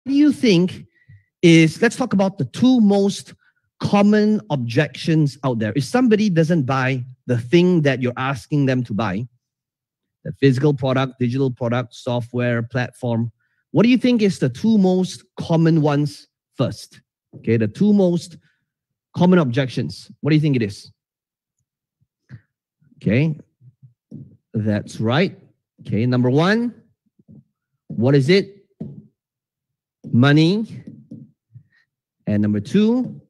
do you think is, let's talk about the two most common objections out there. If somebody doesn't buy the thing that you're asking them to buy, the physical product, digital product, software, platform, what do you think is the two most common ones first? Okay, the two most common objections. What do you think it is? Okay, that's right. Okay, number one, what is it? Money. And number two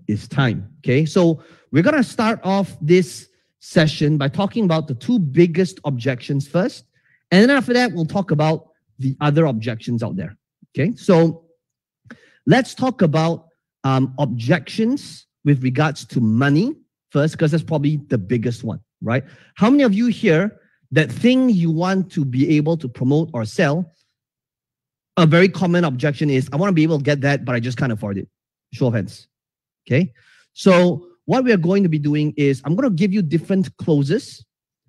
is time. Okay, so we're going to start off this session by talking about the two biggest objections first. And then after that, we'll talk about the other objections out there. Okay, so let's talk about objections with regards to money first, because that's probably the biggest one, right? How many of you here, that thing you want to be able to promote or sell, a very common objection is, I want to be able to get that, but I just can't afford it. Show of hands. Okay. So what we are going to be doing is, I'm going to give you different closes.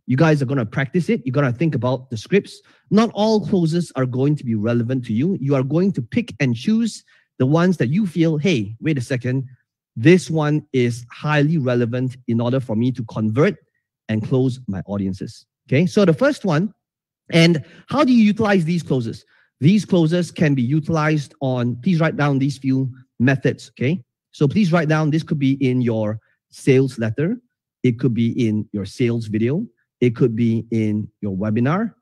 You guys are going to practice it. You're going to think about the scripts. Not all closes are going to be relevant to you. You are going to pick and choose the ones that you feel, hey, wait a second, this one is highly relevant in order for me to convert and close my audiences. Okay. So the first one, and how do you utilize these closes? These closes can be utilized on, please write down these few methods, okay? So please write down, this could be in your sales letter. It could be in your sales video. It could be in your webinar.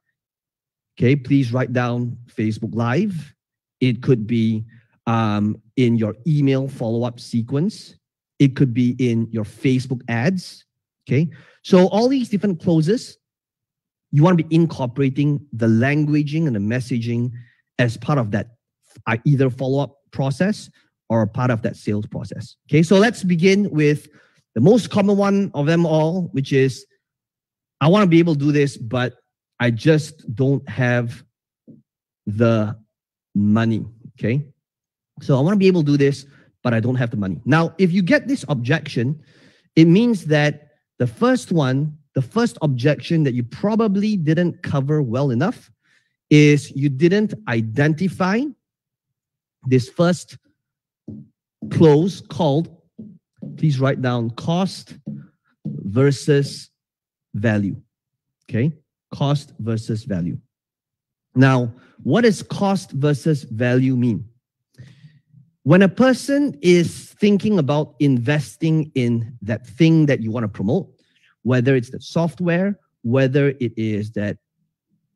Okay, please write down Facebook Live. It could be in your email follow-up sequence. It could be in your Facebook ads, okay? So all these different closes, you want to be incorporating the languaging and the messaging as part of that either follow-up process or a part of that sales process. Okay, so let's begin with the most common one of them all, which is, I want to be able to do this, but I just don't have the money. Okay, so I want to be able to do this, but I don't have the money. Now, if you get this objection, it means that the first one, the first objection that you probably didn't cover well enough is you didn't identify this first close called, please write down, cost versus value. Okay, cost versus value. Now, what does cost versus value mean? When a person is thinking about investing in that thing that you want to promote, whether it's the software, whether it is that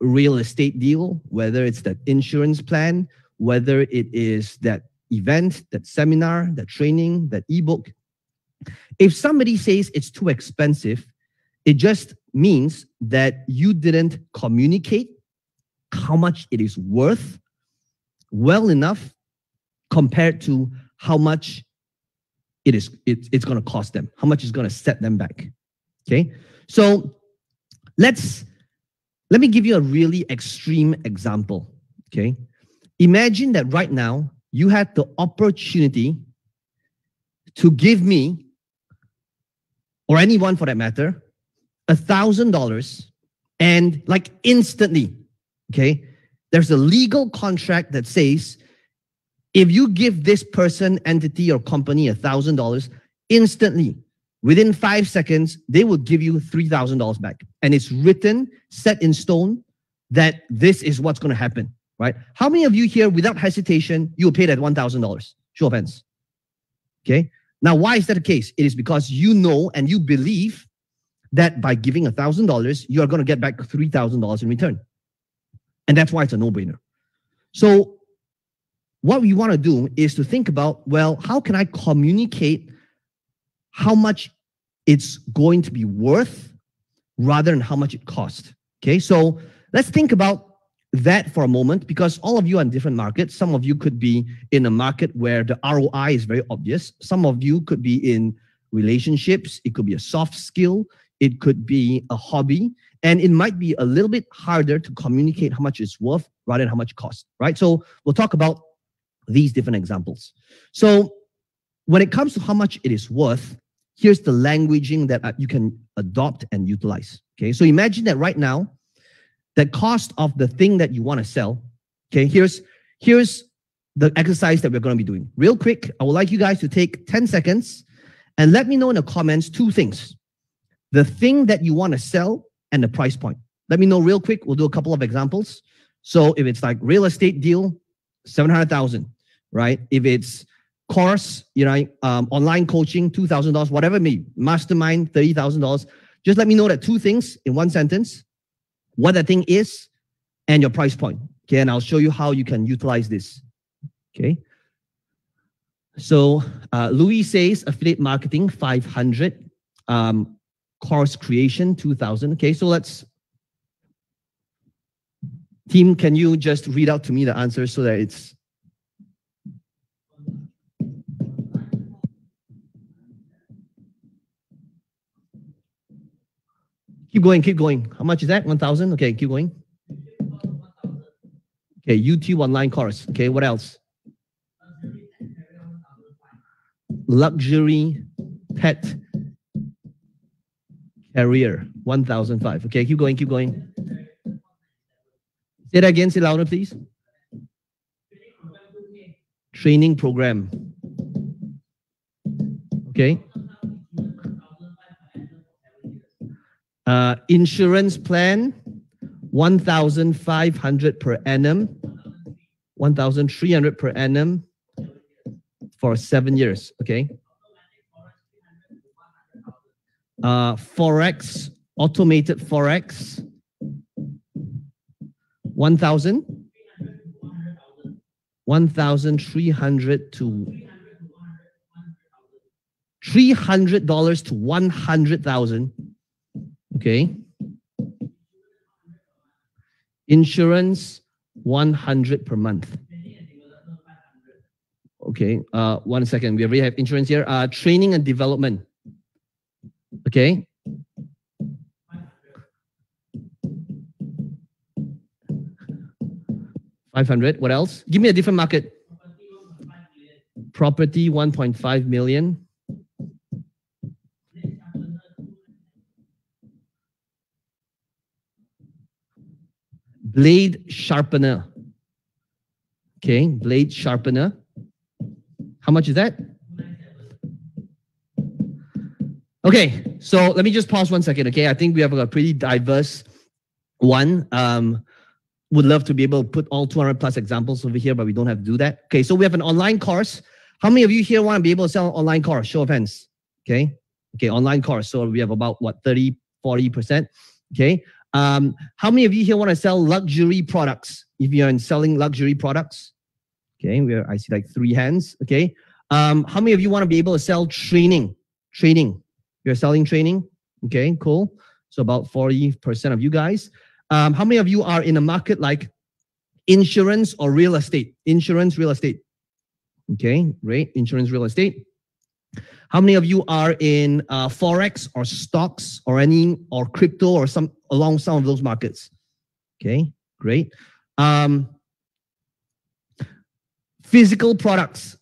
real estate deal, whether it's that insurance plan, whether it is that event, that seminar, that training, that ebook. If somebody says it's too expensive, it just means that you didn't communicate how much it is worth well enough compared to how much it's going to cost them, how much it's going to set them back. Okay, so let me give you a really extreme example. Okay, imagine that right now you had the opportunity to give me, or anyone for that matter, $1,000, and like instantly, okay, there's a legal contract that says if you give this person, entity, or company $1,000, instantly, within 5 seconds, they will give you $3,000 back. And it's written, set in stone, that this is what's going to happen, right? How many of you here, without hesitation, you will pay that $1,000? Show of hands. Okay. Now, why is that the case? It is because you know and you believe that by giving $1,000, you are going to get back $3,000 in return. And that's why it's a no-brainer. So what we want to do is to think about, well, how can I communicate how much it's going to be worth rather than how much it costs? Okay, so let's think about that for a moment, because all of you are in different markets. Some of you could be in a market where the ROI is very obvious. Some of you could be in relationships. It could be a soft skill. It could be a hobby. And it might be a little bit harder to communicate how much it's worth rather than how much it costs, right? So we'll talk about these different examples. So when it comes to how much it is worth, here's the languaging that you can adopt and utilize. Okay, so imagine that right now, the cost of the thing that you want to sell, okay, here's the exercise that we're going to be doing. Real quick, I would like you guys to take 10 seconds and let me know in the comments two things. The thing that you want to sell and the price point. Let me know real quick. We'll do a couple of examples. So if it's like real estate deal, 700,000, right? If it's course, online coaching, $2,000, whatever it may be, mastermind, $30,000. Just let me know that two things in one sentence, what that thing is and your price point. Okay, and I'll show you how you can utilize this. Okay. So Louis says affiliate marketing, 500. Course creation, 2,000. Okay, so let's, team, can you just read out to me the answers so that it's, keep going. How much is that? 1,000? Okay, keep going. Okay, YouTube online course. Okay, what else? Luxury pet carrier, 1,005. Okay, keep going. Say that again, say louder, please. Training program. Okay. Insurance plan, 1,500 per annum, 1,300 per annum for 7 years. Okay. Forex, automated Forex, 1,000, 1,300 to $300 to 100,000. Okay. Insurance, 100 per month. Okay. 1 second. We already have insurance here. Training and development. Okay. $500. What else? Give me a different market. Property, 1.5 million. Blade sharpener. Okay, blade sharpener. How much is that? Okay, so let me just pause 1 second, okay? I think we have a pretty diverse one. Would love to be able to put all 200 plus examples over here, but we don't have to do that. Okay, so we have an online course. How many of you here want to be able to sell an online course? Show of hands. Okay, online course. So we have about, what, 30, 40%. Okay, how many of you here want to sell luxury products? If you're selling luxury products, okay, I see like 3 hands. Okay, how many of you want to be able to sell training? You're selling training. Okay, cool. So about 40% of you guys. How many of you are in a market like insurance or real estate? Insurance, real estate. Okay, great. Insurance, real estate. How many of you are in Forex or stocks or crypto or along some of those markets? Okay, great. Physical products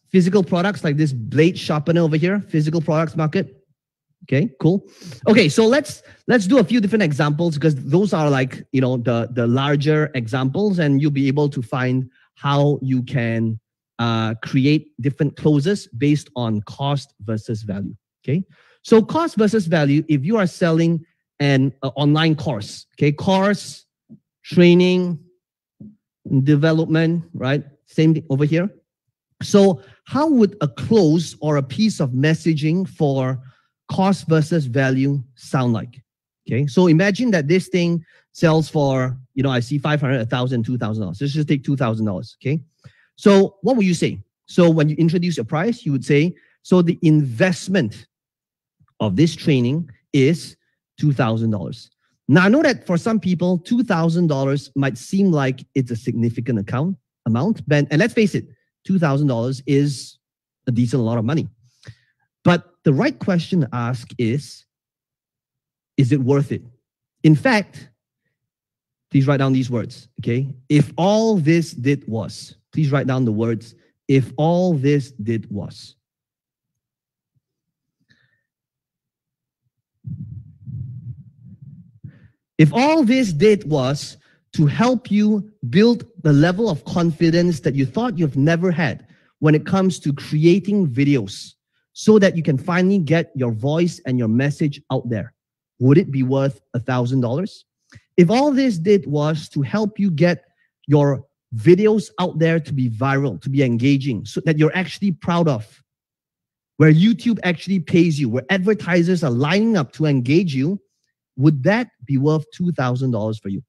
like this blade sharpener over here, physical products market. Okay, cool. Okay, so let's do a few different examples because those are like, the larger examples, and you'll be able to find how you can create different closes based on cost versus value. Okay, so cost versus value, if you are selling an online course, okay, course, training, development, right? Same thing over here. So how would a close or a piece of messaging for cost versus value sound like? Okay, so imagine that this thing sells for, I see 500, 1,000, $2,000. Let's just take $2,000. Okay, so what would you say? So when you introduce your price, you would say, so the investment of this training is $2,000. Now I know that for some people, $2,000 might seem like it's a significant amount, and let's face it, $2,000 is a decent lot of money. But the right question to ask is it worth it? In fact, please write down these words, okay? If all this did was, please write down the words, if all this did was. If all this did was to help you build the level of confidence that you thought you've never had when it comes to creating videos so that you can finally get your voice and your message out there? Would it be worth $1,000? If all this did was to help you get your videos out there to be viral, to be engaging, so that you're actually proud of, where YouTube actually pays you, where advertisers are lining up to engage you, would that be worth $2,000 for you?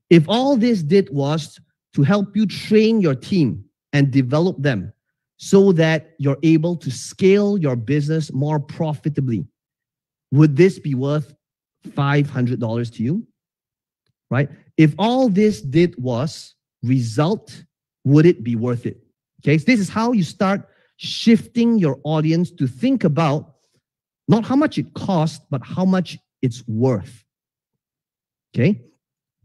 If all this did was to help you train your team and develop them so that you're able to scale your business more profitably, would this be worth $500 to you? Right? If all this did was result, would it be worth it? Okay, so this is how you start shifting your audience to think about not how much it costs, but how much it's worth. Okay,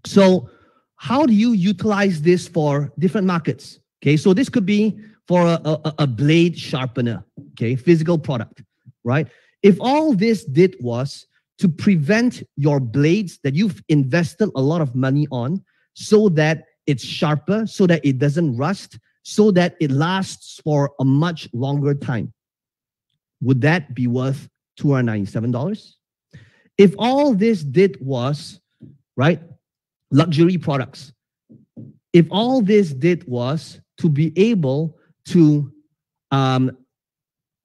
so how do you utilize this for different markets? Okay, so this could be for a blade sharpener, okay, physical product, right? If all this did was to prevent your blades that you've invested a lot of money on so that it's sharper, so that it doesn't rust, so that it lasts for a much longer time, would that be worth $297? If all this did was, right, luxury products, if all this did was to be able to,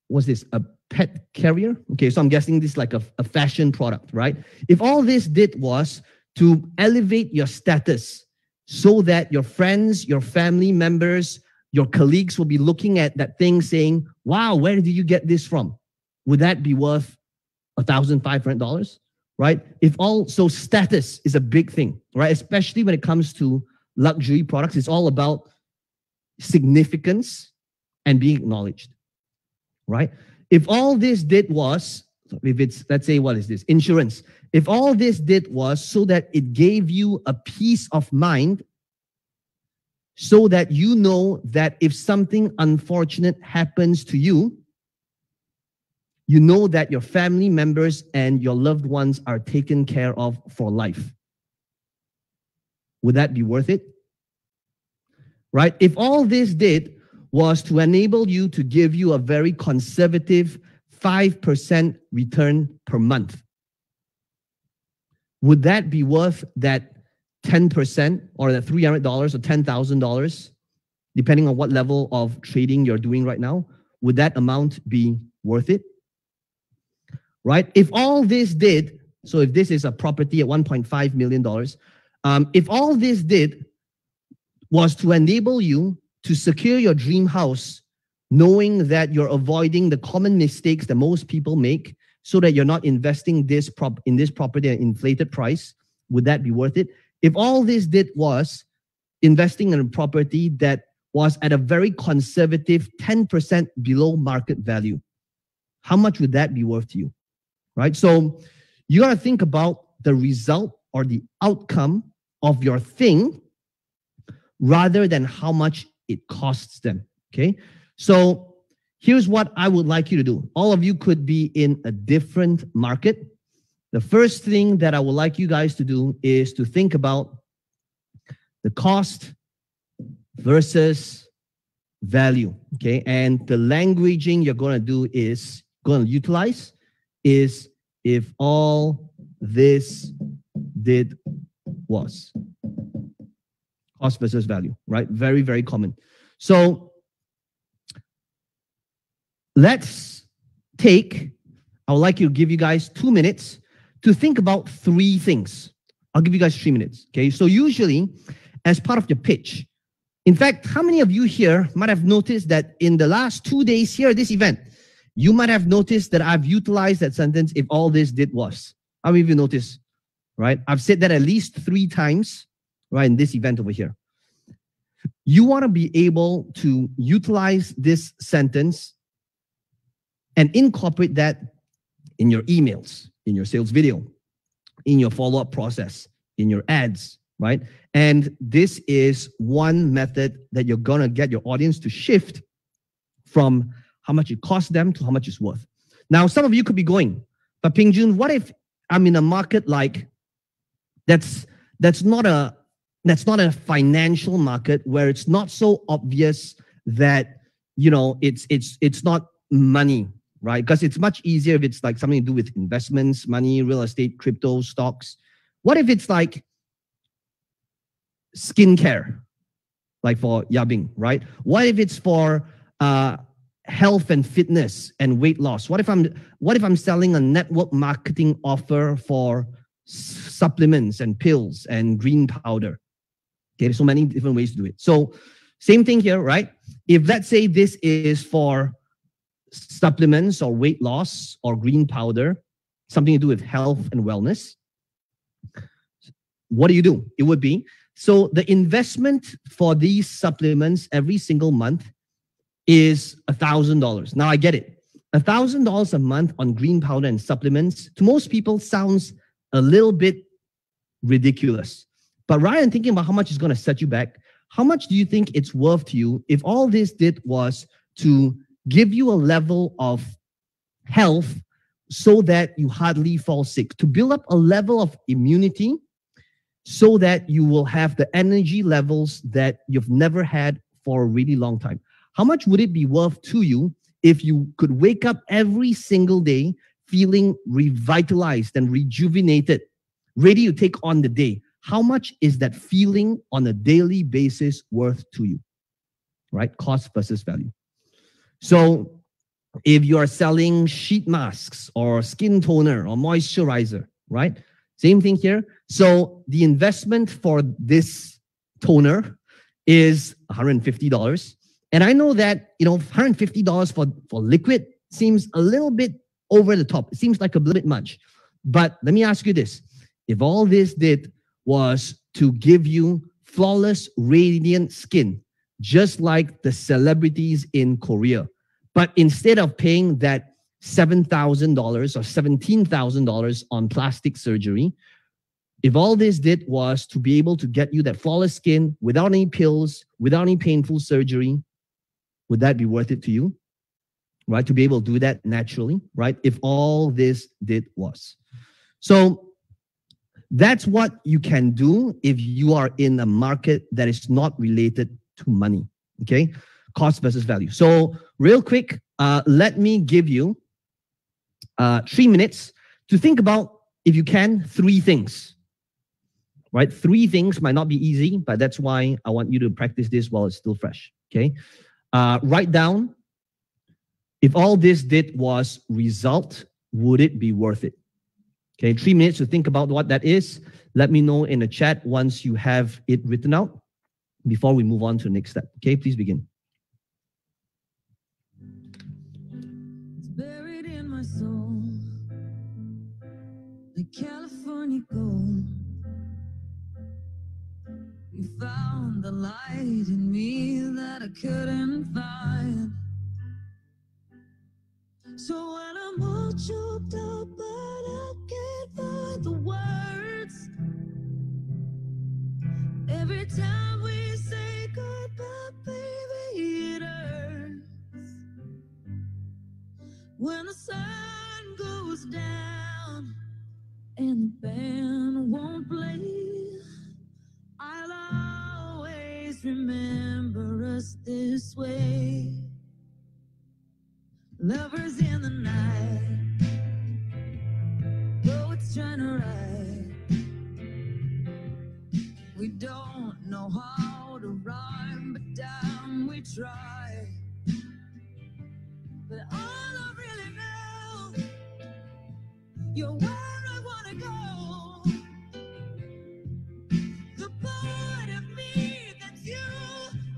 what's this, a pet carrier? Okay, so I'm guessing this is like a fashion product, right? If all this did was to elevate your status so that your friends, your family members, your colleagues will be looking at that thing saying, wow, where did you get this from? Would that be worth $1,500, right? So status is a big thing, right? Especially when it comes to luxury products. It's all about significance and being acknowledged, right? If all this did was, if it's, let's say, what is this? Insurance. If all this did was so that it gave you a peace of mind so that you know that if something unfortunate happens to you, you know that your family members and your loved ones are taken care of for life. Would that be worth it? Right? If all this did was to enable you to give you a very conservative 5% return per month, would that be worth that 10% or that $300 or $10,000, depending on what level of trading you're doing right now? Would that amount be worth it? Right? If all this did, so if this is a property at $1.5 million, if all this did was to enable you to secure your dream house, knowing that you're avoiding the common mistakes that most people make so that you're not investing in this property at an inflated price, would that be worth it? If all this did was investing in a property that was at a very conservative 10% below market value, how much would that be worth to you? Right? So you got to think about the result or the outcome of your thing rather than how much it costs them. Okay? So here's what I would like you to do. All of you could be in a different market. The first thing that I would like you guys to do is to think about the cost versus value. Okay? And the languaging you're going to do is going to utilize is if all this did was. Cost versus value, right? Very, very common. So let's I would like to give you guys 2 minutes to think about 3 things. I'll give you guys 3 minutes, okay? So usually, as part of your pitch, in fact, how many of you here might have noticed that in the last 2 days here at this event, you might have noticed that I've utilized that sentence, if all this did was. How many of you noticed, right? I've said that at least 3 times, right, in this event over here. You want to be able to utilize this sentence and incorporate that in your emails, in your sales video, in your follow-up process, in your ads, right? And this is one method that you're going to get your audience to shift from how much it costs them to how much it's worth. Now, some of you could be going, but Ping Jun, what if I'm in a market like that's That's not a financial market where it's not so obvious that it's not money, right? Because it's much easier if it's like something to do with investments, money, real estate, crypto, stocks. What if it's like skincare, like for Yabing, right? What if it's for health and fitness and weight loss? What if I'm selling a network marketing offer for supplements and pills and green powder? Okay, there's so many different ways to do it. So same thing here, right? If let's say this is for supplements or weight loss or green powder, something to do with health and wellness, what do? It would be, so the investment for these supplements every single month is $1,000. Now I get it. $1,000 a month on green powder and supplements to most people sounds a little bit ridiculous. But rather than thinking about how much it's going to set you back, how much do you think it's worth to you if all this did was to give you a level of health so that you hardly fall sick, to build up a level of immunity so that you will have the energy levels that you've never had for a really long time? How much would it be worth to you if you could wake up every single day feeling revitalized and rejuvenated, ready to take on the day? How much is that feeling on a daily basis worth to you, right? Cost versus value. So if you are selling sheet masks or skin toner or moisturizer, right? Same thing here. So the investment for this toner is $150. And I know that, $150 for liquid seems a little bit over the top. It seems like a bit much. But let me ask you this. If all this did was to give you flawless, radiant skin, just like the celebrities in Korea, but instead of paying that $7,000 or $17,000 on plastic surgery, if all this did was to be able to get you that flawless skin without any pills, without any painful surgery, would that be worth it to you? Right? To be able to do that naturally, right? If all this did was. So that's what you can do if you are in a market that is not related to money, okay? Cost versus value. So real quick, let me give you 3 minutes to think about, if you can, 3 things, right? 3 things might not be easy, but that's why I want you to practice this while it's still fresh, okay? Write down, if all this did was result, would it be worth it? Okay, 3 minutes to think about what that is. Let me know in the chat once you have it written out before we move on to the next step. Okay, please begin. It's buried in my soul, like California gold. You found the light in me that I couldn't find. So when I'm all choked up, but I can't find the words. Every time we say goodbye, baby, it hurts. When the sun goes down and the band won't play, I'll always remember us this way. Lovers in the night, poets trying to write. We don't know how to rhyme, but damn, we try. But all I really know, you're where I wanna go. The part of me that you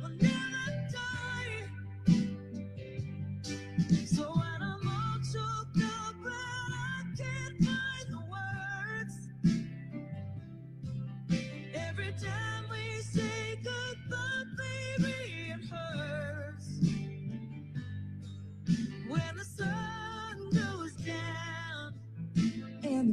will never die. So when I'm all choked up and I can't find the words, every time we say goodbye, baby, it hurts. When the sun goes down and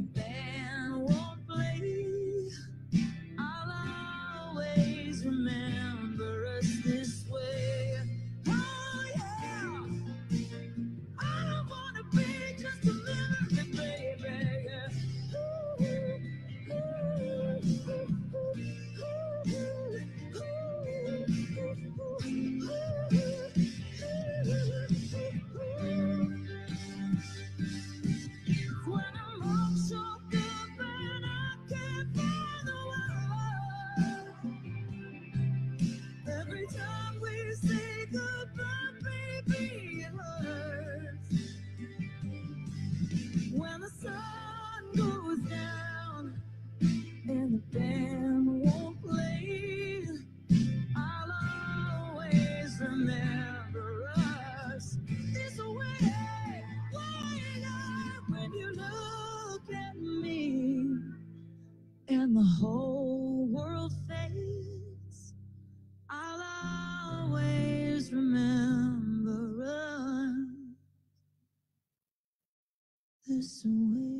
goodbye, baby, it hurts. When the sun goes down and the band won't play, I'll always remember us this way. When you look at me and the whole world fades, I'll always remember us this way.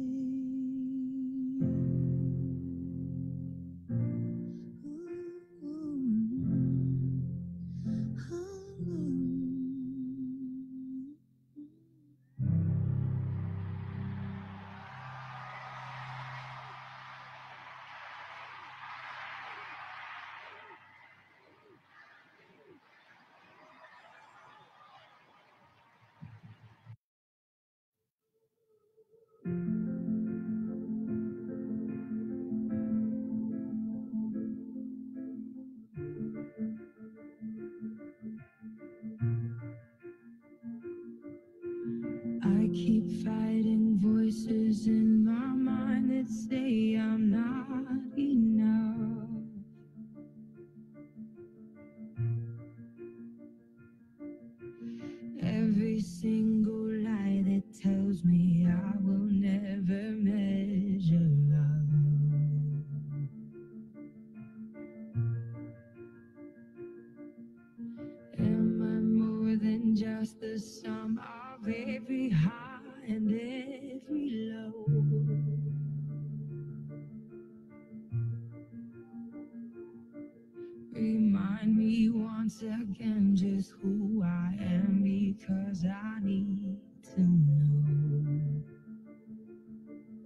I keep fighting voices in my mind that say I'm not enough. Every single lie that tells me I will never measure up. Am I more than just the sum of every high and every low? Remind me once again just who I am, because I need to know.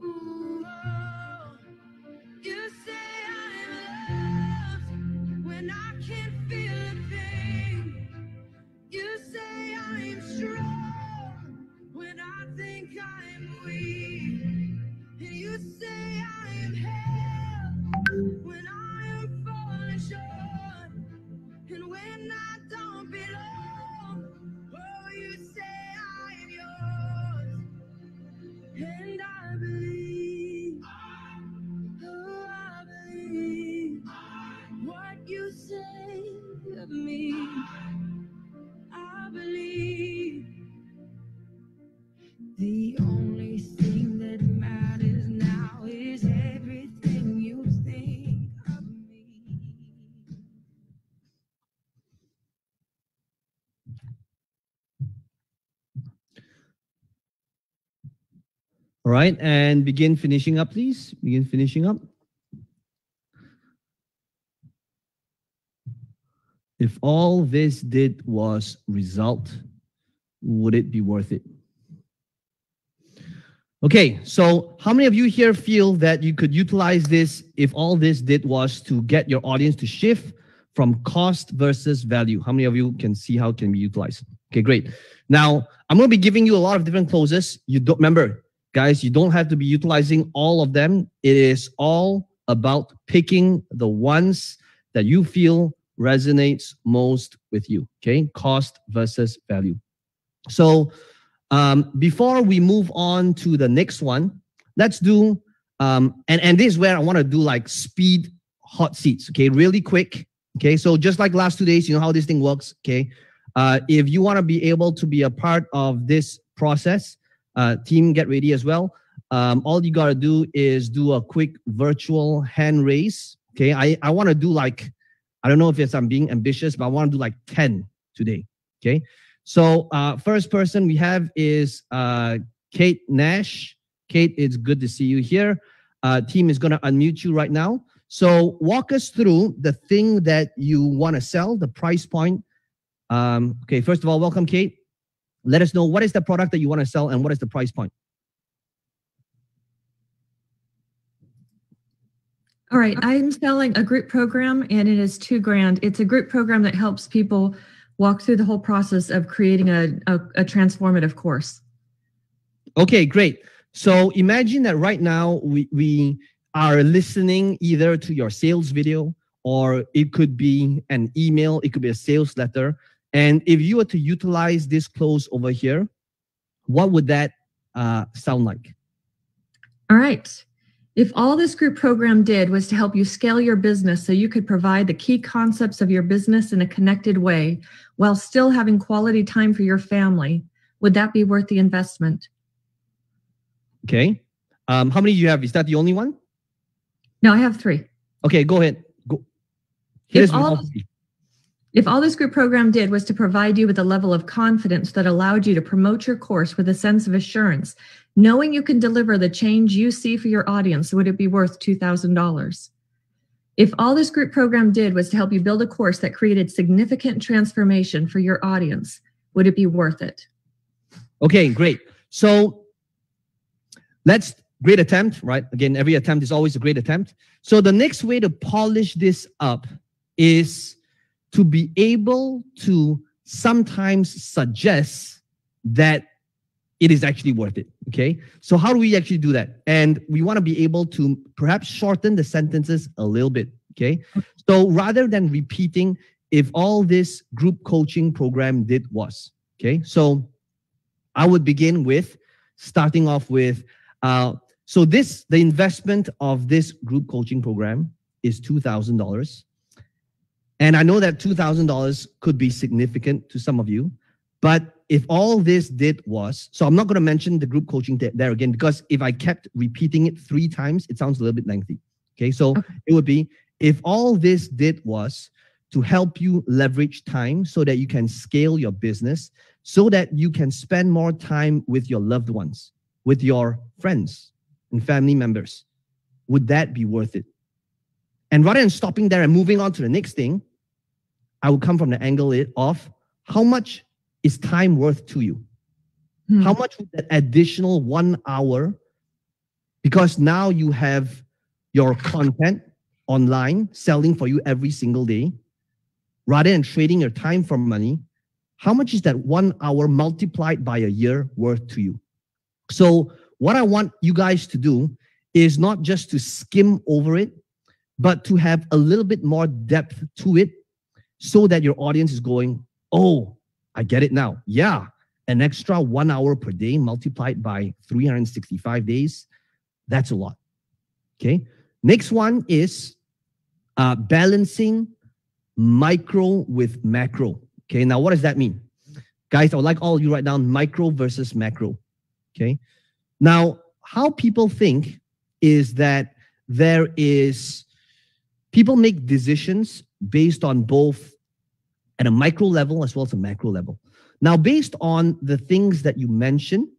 Ooh, oh, you say I'm loved when I can't feel a thing. You say I'm strong when I think I'm weak. And you say I am held when I am falling short. And when I don't belong, oh, you say I am yours. And I believe, oh, I believe what you say of me. I believe the only thing that matters now is everything you think of me. All right, and begin finishing up, please. Begin finishing up. If all this did was result, would it be worth it? Okay, so how many of you here feel that you could utilize this if all this did was to get your audience to shift from cost versus value? How many of you can see how it can be utilized? Okay, great. Now, I'm going to be giving you a lot of different closes. You don't remember, guys, you don't have to be utilizing all of them. It is all about picking the ones that you feel resonates most with you. Okay, cost versus value. So before we move on to the next one, let's do, and this is where I want to do like speed hot seats, okay, really quick. Okay, so just like last 2 days, you know how this thing works, okay? If you want to be able to be a part of this process, team, get ready as well. All you got to do is do a quick virtual hand raise, okay? I want to do like, I don't know if I'm being ambitious, but I want to do like 10 today, okay? So first person we have is Kate Nash. Kate, it's good to see you here. Team is going to unmute you right now. So walk us through the thing that you want to sell, the price point. Okay, first of all, welcome, Kate. Let us know what is the product that you want to sell and what is the price point. All right, I'm selling a group program and it is $2,000. It's a group program that helps people walk through the whole process of creating a transformative course. Okay, great. So imagine that right now we are listening either to your sales video, or it could be an email, it could be a sales letter. And if you were to utilize this close over here, what would that sound like? All right. If all this group program did was to help you scale your business so you could provide the key concepts of your business in a connected way while still having quality time for your family, would that be worth the investment? Okay. How many do you have? Is that the only one? No, I have 3. Okay, go ahead. Go. If all this group program did was to provide you with a level of confidence that allowed you to promote your course with a sense of assurance, knowing you can deliver the change you see for your audience, would it be worth $2,000? If all this group program did was to help you build a course that created significant transformation for your audience, would it be worth it? Okay, great. So great attempt, right? Again, every attempt is always a great attempt. So the next way to polish this up is to be able to sometimes suggest that it is actually worth it, okay? So how do we actually do that? And we want to be able to perhaps shorten the sentences a little bit, okay? So rather than repeating, if all this group coaching program did was, okay? So I would begin with starting off with, the investment of this group coaching program is $2,000. And I know that $2,000 could be significant to some of you, but if all this did was, so I'm not going to mention the group coaching there again, because if I kept repeating it 3 times, it sounds a little bit lengthy. Okay, so it would be, if all this did was to help you leverage time so that you can scale your business, so that you can spend more time with your loved ones, with your friends and family members, would that be worth it? And rather than stopping there and moving on to the next thing, I would come from the angle of how much is time worth to you? How much would that additional 1 hour, because now you have your content online selling for you every single day, rather than trading your time for money, how much is that 1 hour multiplied by a year worth to you? So what I want you guys to do is not just to skim over it, but to have a little bit more depth to it so that your audience is going, oh, I get it now. Yeah, an extra 1 hour per day multiplied by 365 days, that's a lot. Okay. Next one is balancing micro with macro. Okay, now what does that mean? Guys, I would like all of you write down micro versus macro. Okay. Now, how people think is that people make decisions based on both at a micro level as well as a macro level. Now, based on the things that you mentioned,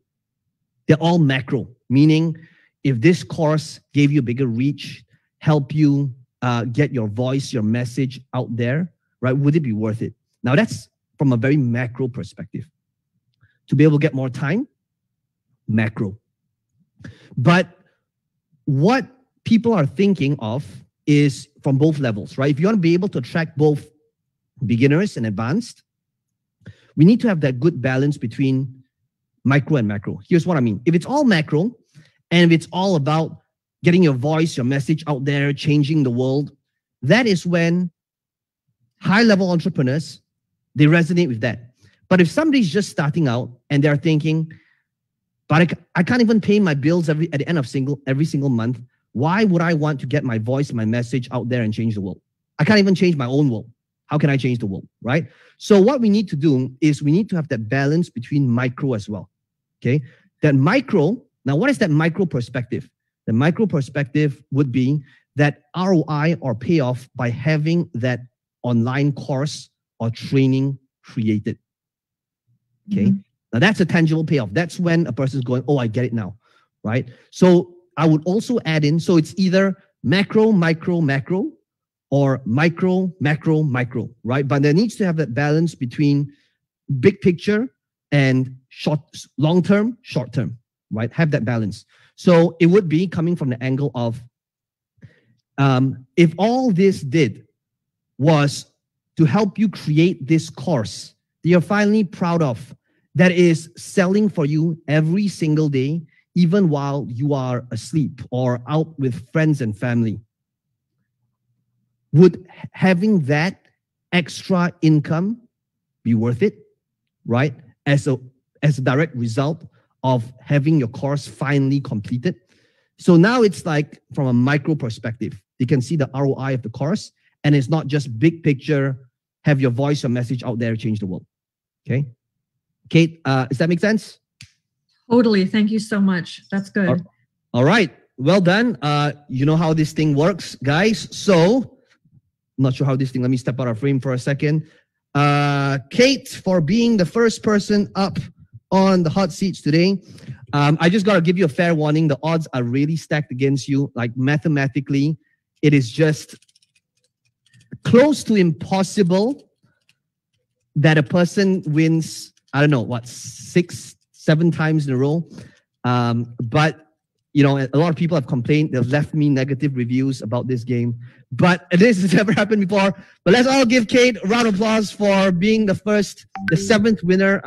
they're all macro, meaning if this course gave you a bigger reach, help you get your voice, your message out there, right? Would it be worth it? Now, that's from a very macro perspective. To be able to get more time, macro. But what people are thinking of is from both levels, right? If you want to be able to attract both beginners and advanced, we need to have that good balance between micro and macro. Here's what I mean. If it's all macro, and if it's all about getting your voice, your message out there, changing the world, that is when high-level entrepreneurs, they resonate with that. But if somebody's just starting out and they're thinking, but I can't even pay my bills at the end of every single month, why would I want to get my voice, my message out there and change the world? I can't even change my own world. How can I change the world, right? So what we need to do is we need to have that balance between micro as well, okay? That micro, now what is that micro perspective? The micro perspective would be that ROI or payoff by having that online course or training created, okay? Now that's a tangible payoff. That's when a person's going, oh, I get it now, right? So I would also add in, so it's either macro, micro, macro, or micro, macro, micro, right? But there needs to have that balance between big picture and long term, short term, right? Have that balance. So it would be coming from the angle of, if all this did was to help you create this course that you're finally proud of, that is selling for you every single day, even while you are asleep or out with friends and family, would having that extra income be worth it, right? As a direct result of having your course finally completed. So now it's like from a micro perspective, you can see the ROI of the course, and it's not just big picture, have your voice or message out there, change the world. Okay. Kate, does that make sense? Totally. Thank you so much. That's good. All right. Well done. You know how this thing works, guys. So, I'm not sure how this thing, let me step out of frame for a second. Kate, for being the first person up on the hot seats today. I just got to give you a fair warning. The odds are really stacked against you. Like mathematically, it is just close to impossible that a person wins, I don't know, what, 6, 7 times in a row. But, you know, a lot of people have complained. They've left me negative reviews about this game. But this has never happened before. But let's all give Kate a round of applause for being the 7th winner.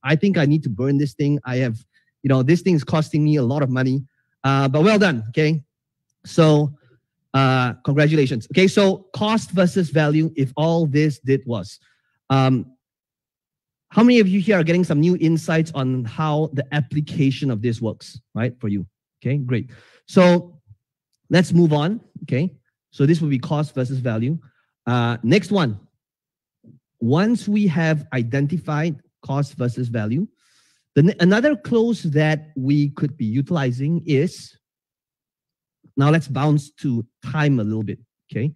I think I need to burn this thing. I have, you know, this thing is costing me a lot of money. But well done, okay? So, congratulations. Okay, so cost versus value, if all this did was. How many of you here are getting some new insights on how the application of this works, right, for you? Okay, great. So let's move on, okay? So this will be cost versus value. Next one. Once we have identified cost versus value, then another clause that we could be utilizing is, now let's bounce to time a little bit, okay?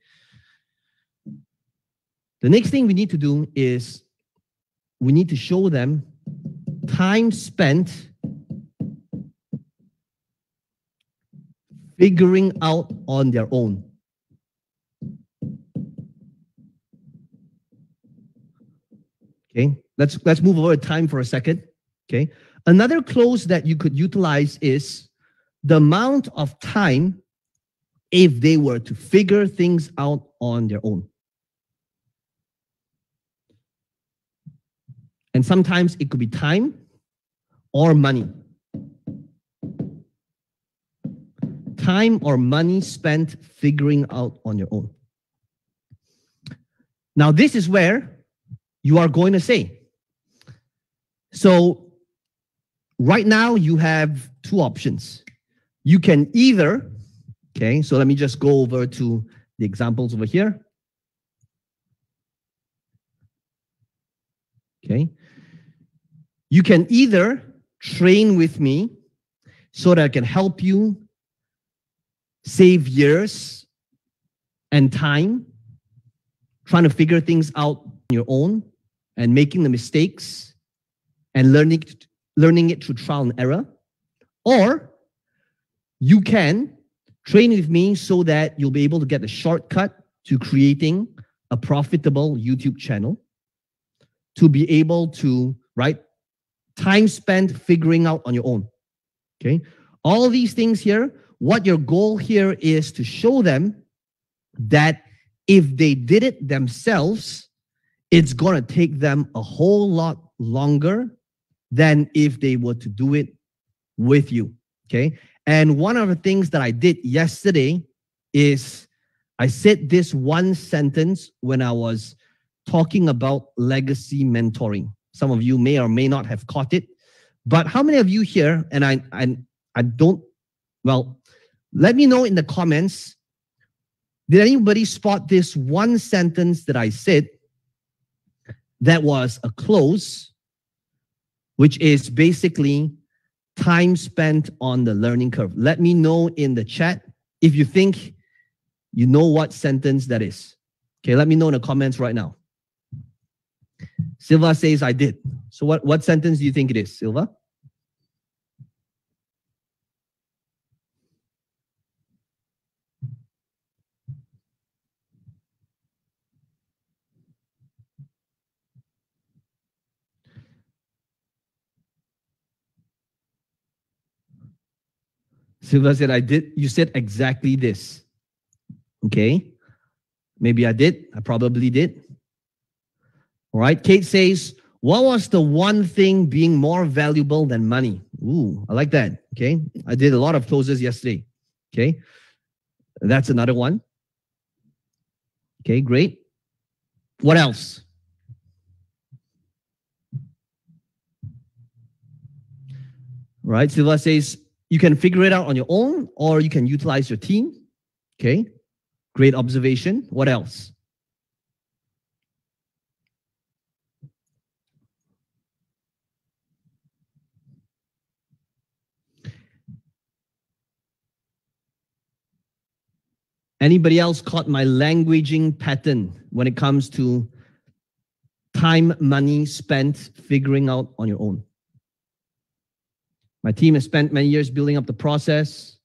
The next thing we need to do is we need to show them time spent figuring out on their own. Okay, let's move over time for a second. Okay, another clause that you could utilize is the amount of time if they were to figure things out on their own. And sometimes it could be time or money. Time or money spent figuring out on your own. Now, this is where you are going to say. So, right now you have 2 options. You can either, okay, so let me just go over to the examples over here. Okay. You can either train with me so that I can help you save years and time trying to figure things out on your own and making the mistakes and learning it through trial and error. Or you can train with me so that you'll be able to get the shortcut to creating a profitable YouTube channel, to be able to, right, time spent figuring out on your own. Okay, all these things here, what your goal here is to show them that if they did it themselves, it's going to take them a whole lot longer than if they were to do it with you. Okay, and one of the things that I did yesterday is I said this one sentence when I was talking about legacy mentoring. Some of you may or may not have caught it, but how many of you here, and I don't, well, let me know in the comments, did anybody spot this one sentence that I said that was a close, which is basically time spent on the learning curve? Let me know in the chat if you think you know what sentence that is. Okay, let me know in the comments right now. Silva says I did. So what sentence do you think it is, Silva? Silva said I did. You said exactly this. Okay. Maybe I did. I probably did. All right. Kate says, what was the one thing being more valuable than money? Ooh, I like that. Okay. I did a lot of closes yesterday. Okay. That's another one. Okay, great. What else? right? Silva says you can figure it out on your own or you can utilize your team. Okay, great observation. What else? Anybody else caught my languaging pattern when it comes to time, money spent figuring out on your own? My team has spent many years building up the process,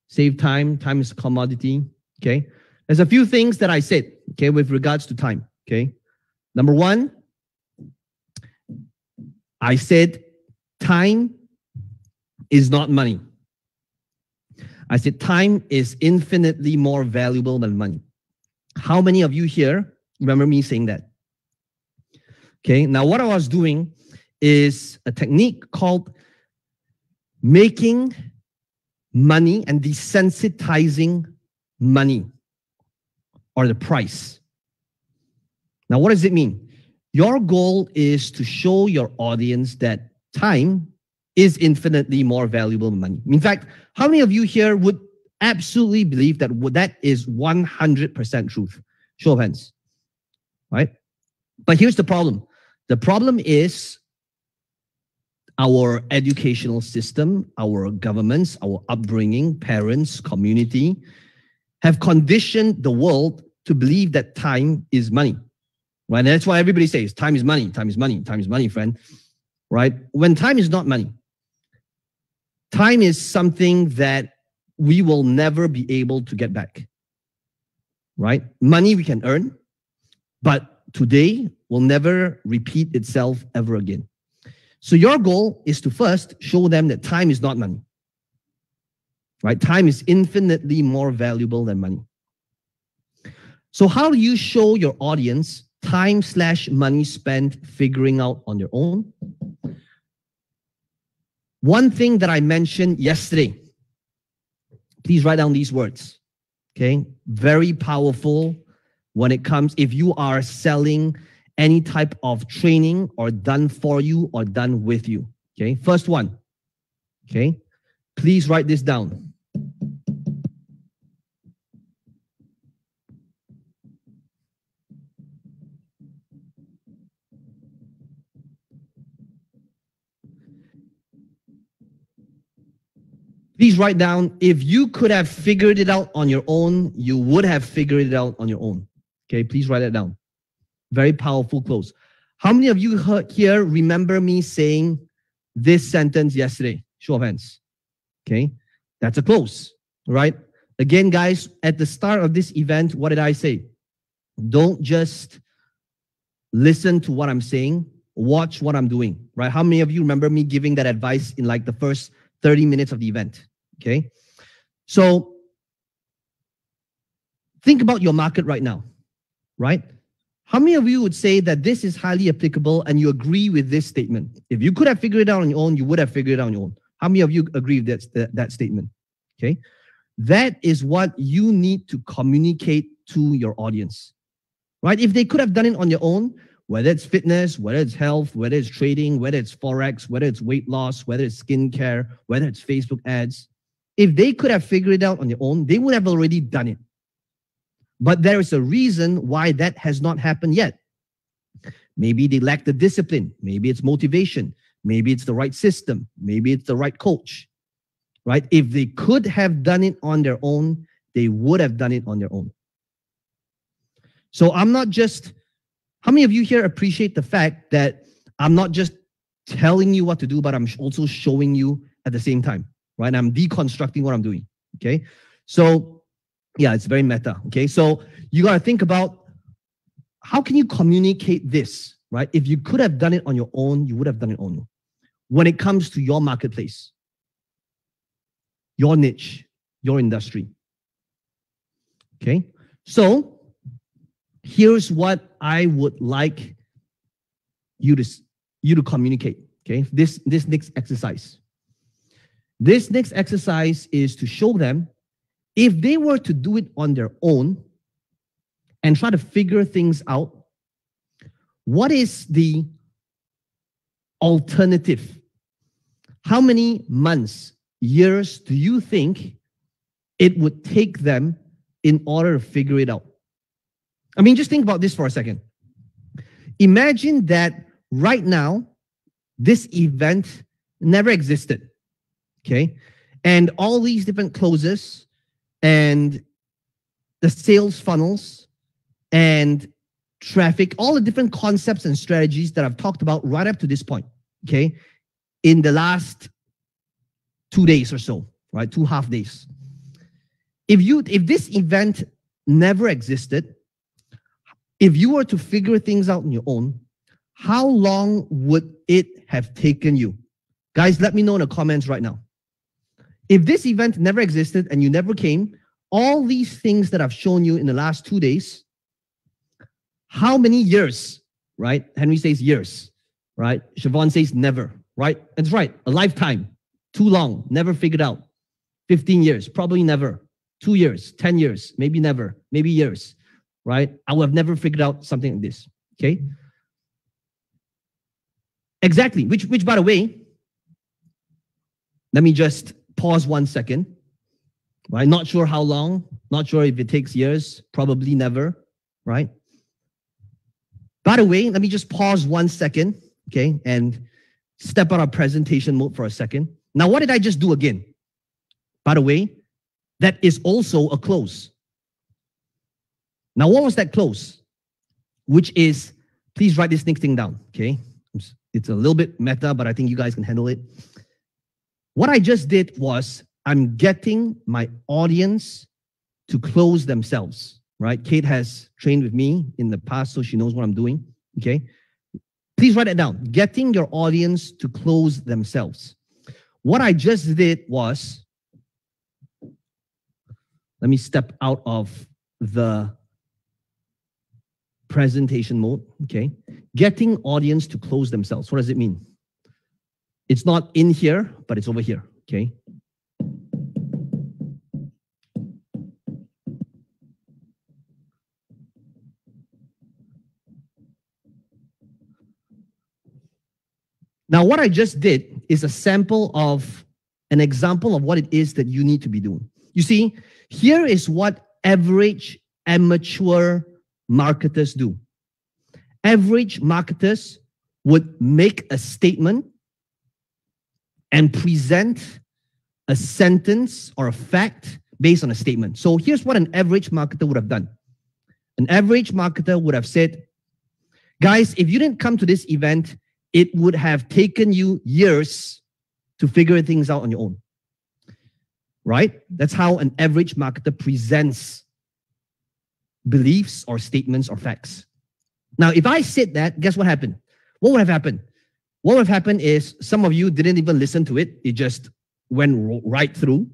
save time. Time is a commodity. Okay. There's a few things that I said, okay, with regards to time. Okay. Number one, I said time is not money. I said time is infinitely more valuable than money. How many of you here remember me saying that? Okay, now what I was doing is a technique called making money and desensitizing money or the price. Now, what does it mean? Your goal is to show your audience that time is infinitely more valuable than money. In fact, how many of you here would absolutely believe that that is 100% truth? Show of hands, right? But here's the problem. The problem is our educational system, our governments, our upbringing, parents, community have conditioned the world to believe that time is money, right? And that's why everybody says time is money, time is money, time is money, friend, right? When time is not money. Time is something that we will never be able to get back, right? Money we can earn, but today will never repeat itself ever again. So your goal is to first show them that time is not money, right? Time is infinitely more valuable than money. So how do you show your audience time/money spent figuring out on your own? One thing that I mentioned yesterday, please write down these words, okay? Very powerful when it comes, if you are selling any type of training or done for you or done with you, okay? First one, okay? Please write this down. Please write down, if you could have figured it out on your own, you would have figured it out on your own. Okay, please write that down. Very powerful close. How many of you here remember me saying this sentence yesterday? Show of hands. Okay, that's a close, right? Again, guys, at the start of this event, what did I say? Don't just listen to what I'm saying, watch what I'm doing, right? How many of you remember me giving that advice in like the first 30 minutes of the event? Okay, so think about your market right now, right? How many of you would say that this is highly applicable and you agree with this statement? If you could have figured it out on your own, you would have figured it out on your own. How many of you agree with that statement? Okay, that is what you need to communicate to your audience, right? If they could have done it on their own, whether it's fitness, whether it's health, whether it's trading, whether it's Forex, whether it's weight loss, whether it's skincare, whether it's Facebook ads, if they could have figured it out on their own, they would have already done it. But there is a reason why that has not happened yet. Maybe they lack the discipline. Maybe it's motivation. Maybe it's the right system. Maybe it's the right coach, right? If they could have done it on their own, they would have done it on their own. So I'm not just, how many of you here appreciate the fact that I'm not just telling you what to do, but I'm also showing you at the same time, right? I'm deconstructing what I'm doing, okay? So yeah, it's very meta, okay? So you got to think about how can you communicate this, right? If you could have done it on your own, you would have done it on your own. When it comes to your marketplace, your niche, your industry, okay? So here's what I would like you to communicate, okay? This next exercise. This next exercise is to show them if they were to do it on their own and try to figure things out, what is the alternative? How many months, years do you think it would take them in order to figure it out? I mean, just think about this for a second. Imagine that right now, this event never existed, okay? And all these different closes and the sales funnels and traffic, all the different concepts and strategies that I've talked about right up to this point, okay? In the last 2 days or so, right? 2.5 days. If this event never existed, if you were to figure things out on your own, how long would it have taken you? Guys, let me know in the comments right now. If this event never existed and you never came, all these things that I've shown you in the last 2 days, how many years, right? Henry says years, right? Siobhan says never, right? That's right, a lifetime, too long, never figured out. 15 years, probably never. 2 years, 10 years, maybe never, maybe years, right? I would have never figured out something like this, okay? Exactly, which by the way, let me just pause 1 second, right? Not sure how long, not sure if it takes years, probably never, right? By the way, let me just pause 1 second, okay, and step out of presentation mode for a second. Now, what did I just do again? By the way, that is also a close. Now, what was that close? Which is, please write this next thing down, okay? It's a little bit meta, but I think you guys can handle it. What I just did was, I'm getting my audience to close themselves, right? Kate has trained with me in the past, so she knows what I'm doing, okay? Please write it down. Getting your audience to close themselves. What I just did was, let me step out of the presentation mode, okay? Getting audience to close themselves. What does it mean? It's not in here, but it's over here, okay? Now, what I just did is a sample of an example of what it is that you need to be doing. You see, here is what average amateur marketers do. Average marketers would make a statement and present a sentence or a fact based on a statement. So here's what an average marketer would have done. An average marketer would have said, guys, if you didn't come to this event, it would have taken you years to figure things out on your own. Right? That's how an average marketer presents beliefs or statements or facts. Now, if I said that, guess what happened? What would have happened? What would have happened is some of you didn't even listen to it. It just went right through,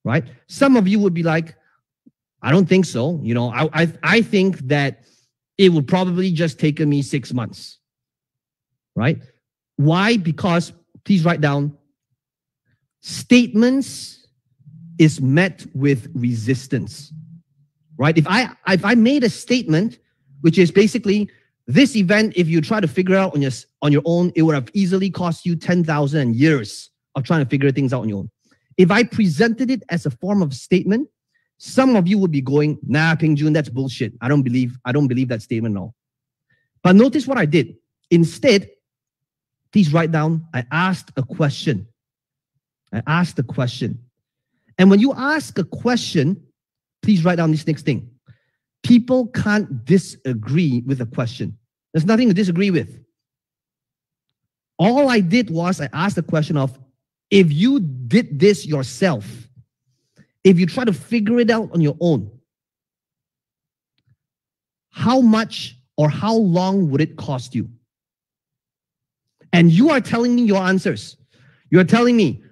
right? Some of you would be like, I don't think so. You know, I think that it would probably just take me 6 months, right? Why? Because, please write down, statements is met with resistance, right? If I made a statement, which is basically this event, if you try to figure out on your own, it would have easily cost you 10,000 years of trying to figure things out on your own. If I presented it as a form of statement, some of you would be going, nah, Peng Joon, that's bullshit. I don't believe that statement at all. But notice what I did. Instead, please write down, I asked a question. I asked a question. And when you ask a question, please write down this next thing. People can't disagree with a question. There's nothing to disagree with. All I did was I asked the question of, if you did this yourself, if you try to figure it out on your own, how much or how long would it cost you? And you are telling me your answers. You're telling me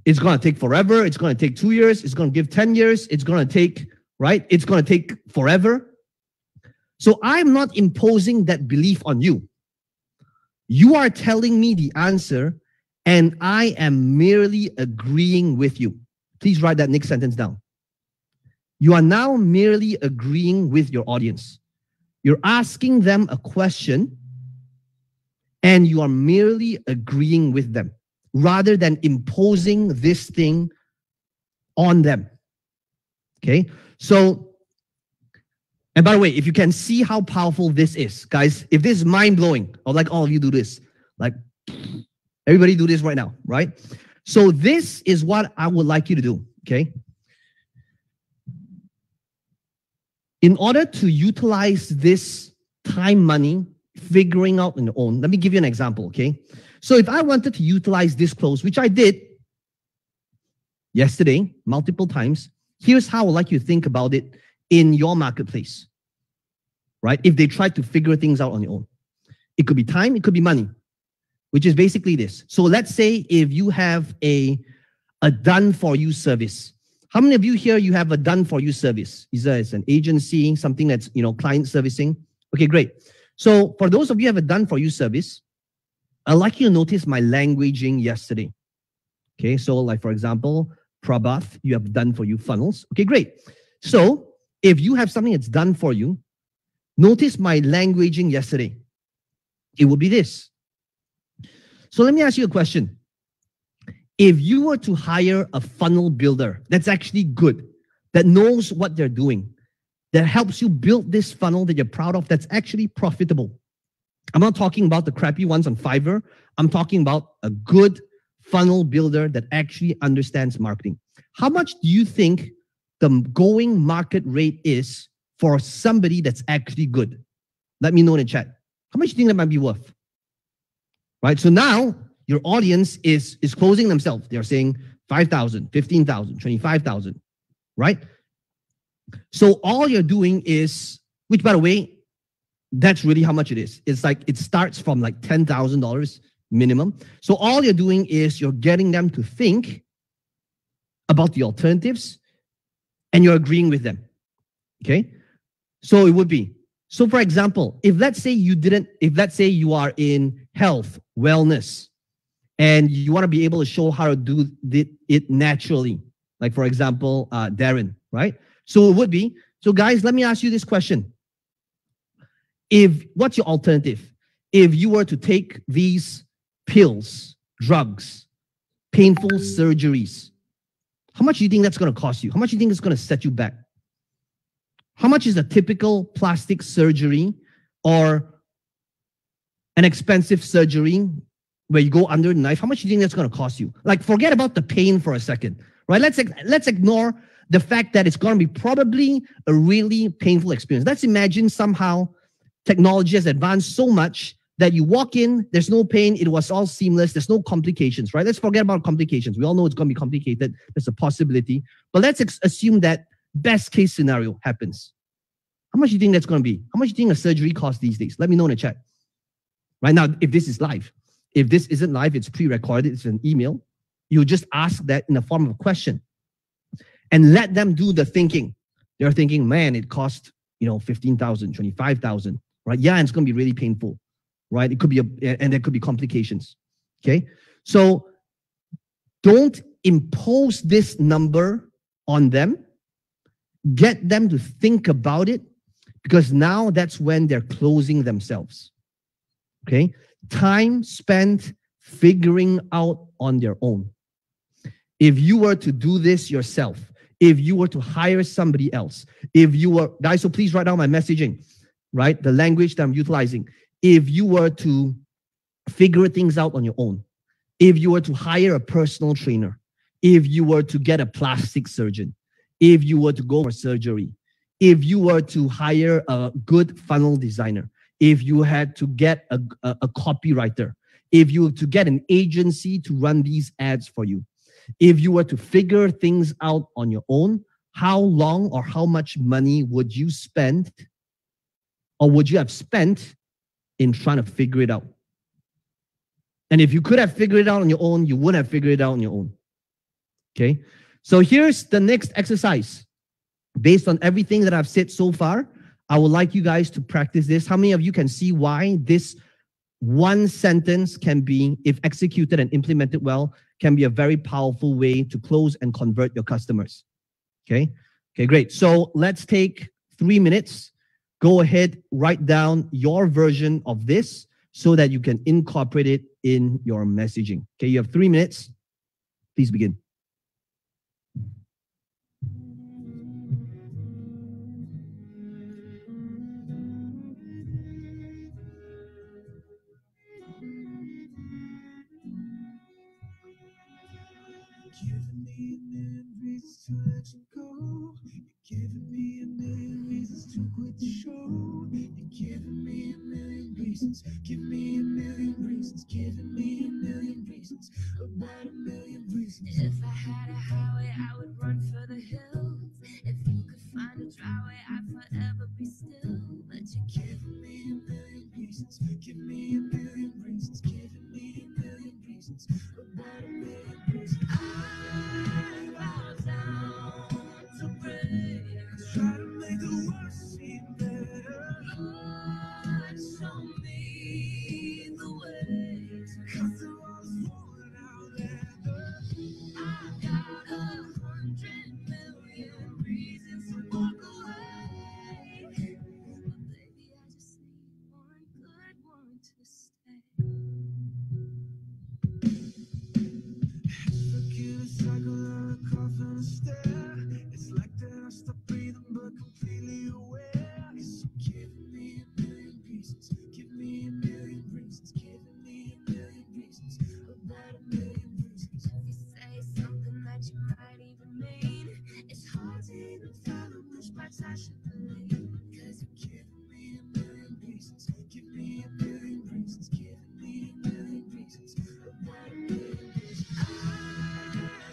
it's going to take forever. It's going to take 2 years. It's going to give 10 years. It's going to take, right? It's going to take forever. So I'm not imposing that belief on you. You are telling me the answer, and I am merely agreeing with you. Please write that next sentence down. You are now merely agreeing with your audience. You're asking them a question, and you are merely agreeing with them. rather than imposing this thing on them. Okay, so, and by the way, if you can see how powerful this is, guys, if this is mind-blowing, I would like all of you do this. Like, everybody do this right now, right? So this is what I would like you to do, okay? In order to utilize this time, money, figuring out on your own, let me give you an example, okay? So if I wanted to utilize this close, which I did yesterday, multiple times, here's how I would like you to think about it in your marketplace, right? If they try to figure things out on your own. It could be time, it could be money, which is basically this. So let's say if you have a done-for-you service. How many of you here, you have a done-for-you service? Either it's an agency, something that's, client servicing. Okay, great. So for those of you who have a done-for-you service, I'd like you to notice my languaging yesterday. Okay, so like for example, Prabhath, you have done for you funnels. Okay, great. So if you have something that's done for you, notice my languaging yesterday. It would be this. So let me ask you a question. If you were to hire a funnel builder that's actually good, that knows what they're doing, that helps you build this funnel that you're proud of, that's actually profitable. I'm not talking about the crappy ones on Fiverr. I'm talking about a good funnel builder that actually understands marketing. How much do you think the going market rate is for somebody that's actually good? Let me know in the chat. How much do you think that might be worth? Right? So now your audience is closing themselves. They're saying 5,000, 15,000, 25,000, right? So all you're doing is, which by the way, that's really how much it is. It's like, it starts from like $10,000 minimum. So all you're doing is you're getting them to think about the alternatives and you're agreeing with them. Okay. So it would be, so for example, if let's say you are in health, wellness, and you want to be able to show how to do it naturally, like for example, Darren, right? So it would be, so guys, let me ask you this question. What's your alternative? If you were to take these pills, drugs, painful surgeries, how much do you think that's going to cost you? How much do you think it's going to set you back? How much is a typical plastic surgery or an expensive surgery where you go under the knife? How much do you think that's going to cost you? Like, forget about the pain for a second, right? Let's ignore the fact that it's going to be probably a really painful experience. Let's imagine somehow technology has advanced so much that you walk in, there's no pain, it was all seamless, there's no complications, right? Let's forget about complications. We all know it's going to be complicated. There's a possibility. But let's assume that best case scenario happens. How much do you think that's going to be? How much do you think a surgery costs these days? Let me know in the chat. Right now, if this is live. If this isn't live, it's pre-recorded, it's an email. You just ask that in the form of a question and let them do the thinking. They're thinking, man, it cost, 15,000, 25,000, right? Yeah, and it's going to be really painful, right? It could be, and there could be complications, okay? So don't impose this number on them. Get them to think about it, because now that's when they're closing themselves, okay? Time spent figuring out on their own. If you were to do this yourself, if you were to hire somebody else, if you were, guys, so please write down my messaging, right? The language that I'm utilizing. If you were to figure things out on your own, if you were to hire a personal trainer, if you were to get a plastic surgeon, if you were to go for surgery, if you were to hire a good funnel designer, if you had to get a copywriter, if you were to get an agency to run these ads for you, if you were to figure things out on your own, how long or how much money would you spend, or would you have spent in trying to figure it out? And if you could have figured it out on your own, you wouldn't have figured it out on your own. Okay? So here's the next exercise. Based on everything that I've said so far, I would like you guys to practice this. How many of you can see why this one sentence can be, if executed and implemented well, can be a very powerful way to close and convert your customers? Okay? Okay, great. So let's take 3 minutes. Go ahead, write down your version of this. so that you can incorporate it in your messaging. Okay, you have 3 minutes. Please begin. Giving me a million reasons to let you go. You're giving me a million reasons to quit the show. You're giving me a million reasons. Give me a million reasons. Giving me a million reasons. About a million reasons. If I had a highway, I would run for the hills. If you could find a dry way, I'd forever be still. But you're giving me a million reasons. Give me a million reasons. Giving me a million reasons. About a million reasons. I bow down to pray. Try to make the world seem better. Lord, show me the way. Cause the walls falling out leather. I've got 100 million reasons to walk away. But baby, I just need one good one to stay. Forget a cycle or a cough and a stare. It's like that I stop breathing but completely aware. So give me a million reasons. Give me a million reasons. Giving me a million reasons. About a million reasons. If you say something that you might even mean, it's hard to even fathom which parts I should believe. Cause you're giving me a million reasons. Give me a million reasons. Giving me a million reasons. About a million reasons. I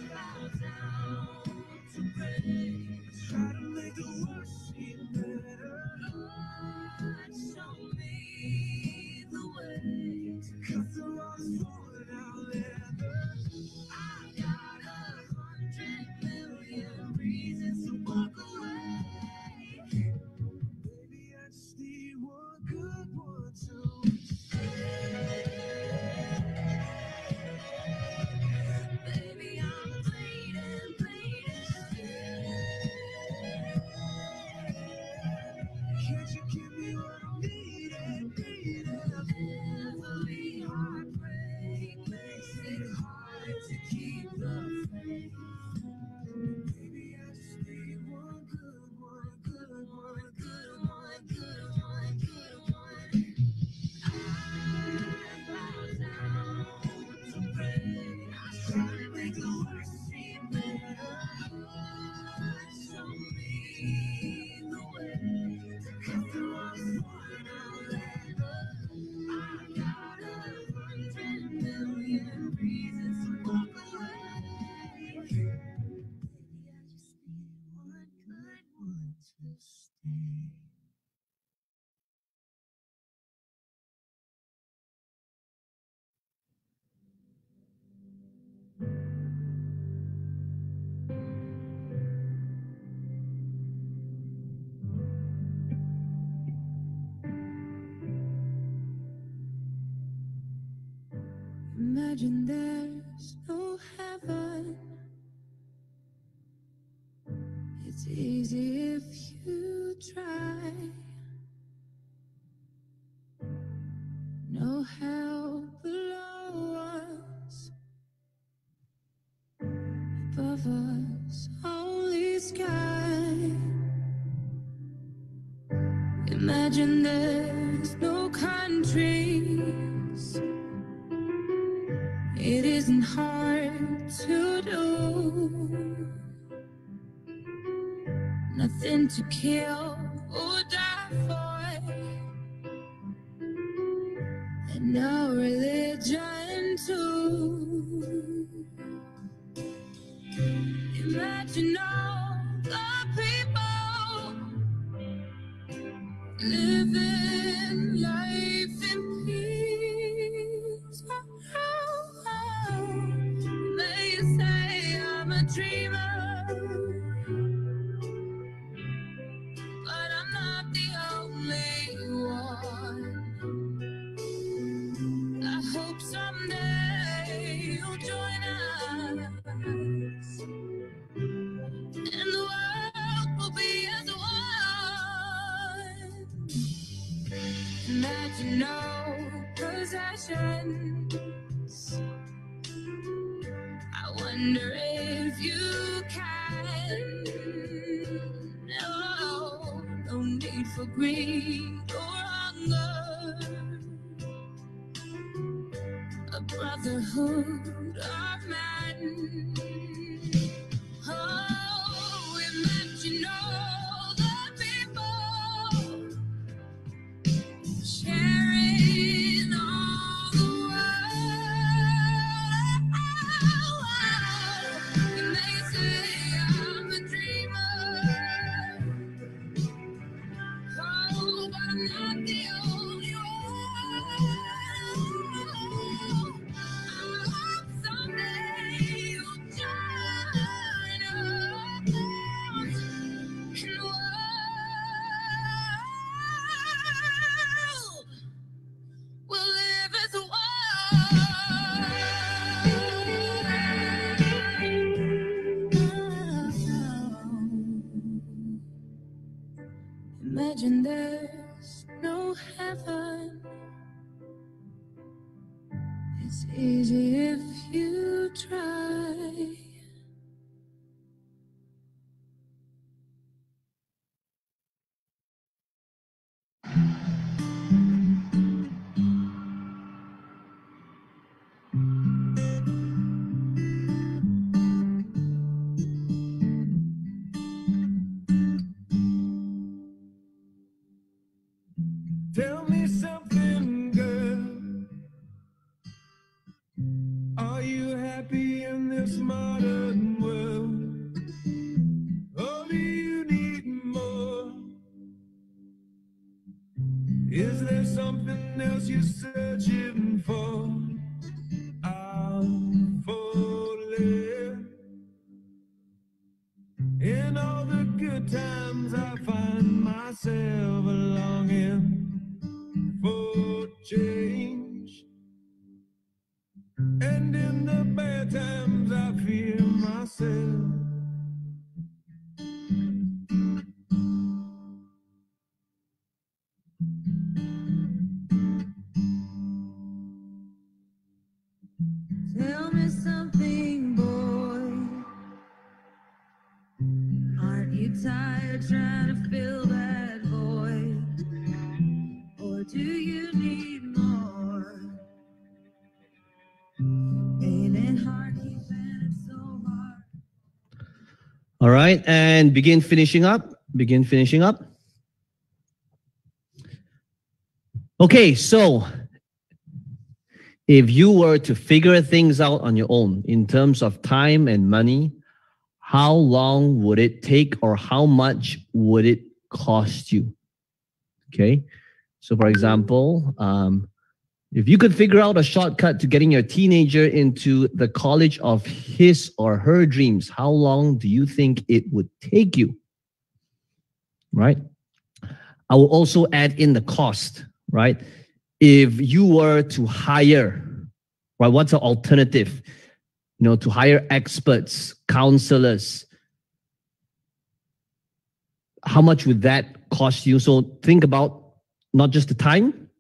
bow down to pray. Try to make the world seem better. Lord, show me the way. Cause the walls falling out leather. I've got 100 million reasons to walk away. Baby, I just need one good one to baby, I'm bleeding, bleeding. Can't you give me what I'm needing, needing? Every heartbreak makes it hard to keep the faith. Baby, I just need one good one, good one, good one, good one, good one. I bow down to pray. I try to make the worst seem better. Lord, show me the way. Cause the walls falling out leather. I've got 100 million reasons to walk away. Baby, I just need one good one to stay. Imagine there's no heaven. It's easy if you try. No hell below us. Above us, only sky. Imagine there's no countries. It isn't hard to do. Nothing to kill or die for. And no religion too. Imagine all the people living life in peace. Oh, oh, oh. They say I'm a dreamer, but I'm not the only one. I hope someday you'll join us, and the world will be as one. Imagine no hands. I wonder if you can. No, no need for greed or hunger. A brotherhood of man. Oh, imagine all the people sharing all the world. You may say I'm a dreamer, oh, but I'm not the only one. I hope someday you'll join us in a world we'll live as one. Imagine there's no heaven. It's easy if you try. Tell me something, girl. Are you happy in this modern world? Or do you need more? Is there something else you're searching for? I'm falling. In all the good times I find myself longing for change, and in the bad times I fear myself. Tell me something, boy. Aren't you tired trying to fill that void? Or do you need more? Ain't it hard keeping it so hard? All right, and begin finishing up. Begin finishing up. Okay, so if you were to figure things out on your own in terms of time and money, how long would it take or how much would it cost you? Okay, so for example, if you could figure out a shortcut to getting your teenager into the college of his or her dreams, how long do you think it would take you? Right? I will also add in the cost, right? If you were to hire, right, what's an alternative? You know, to hire experts, counselors, how much would that cost you? So think about not just the time,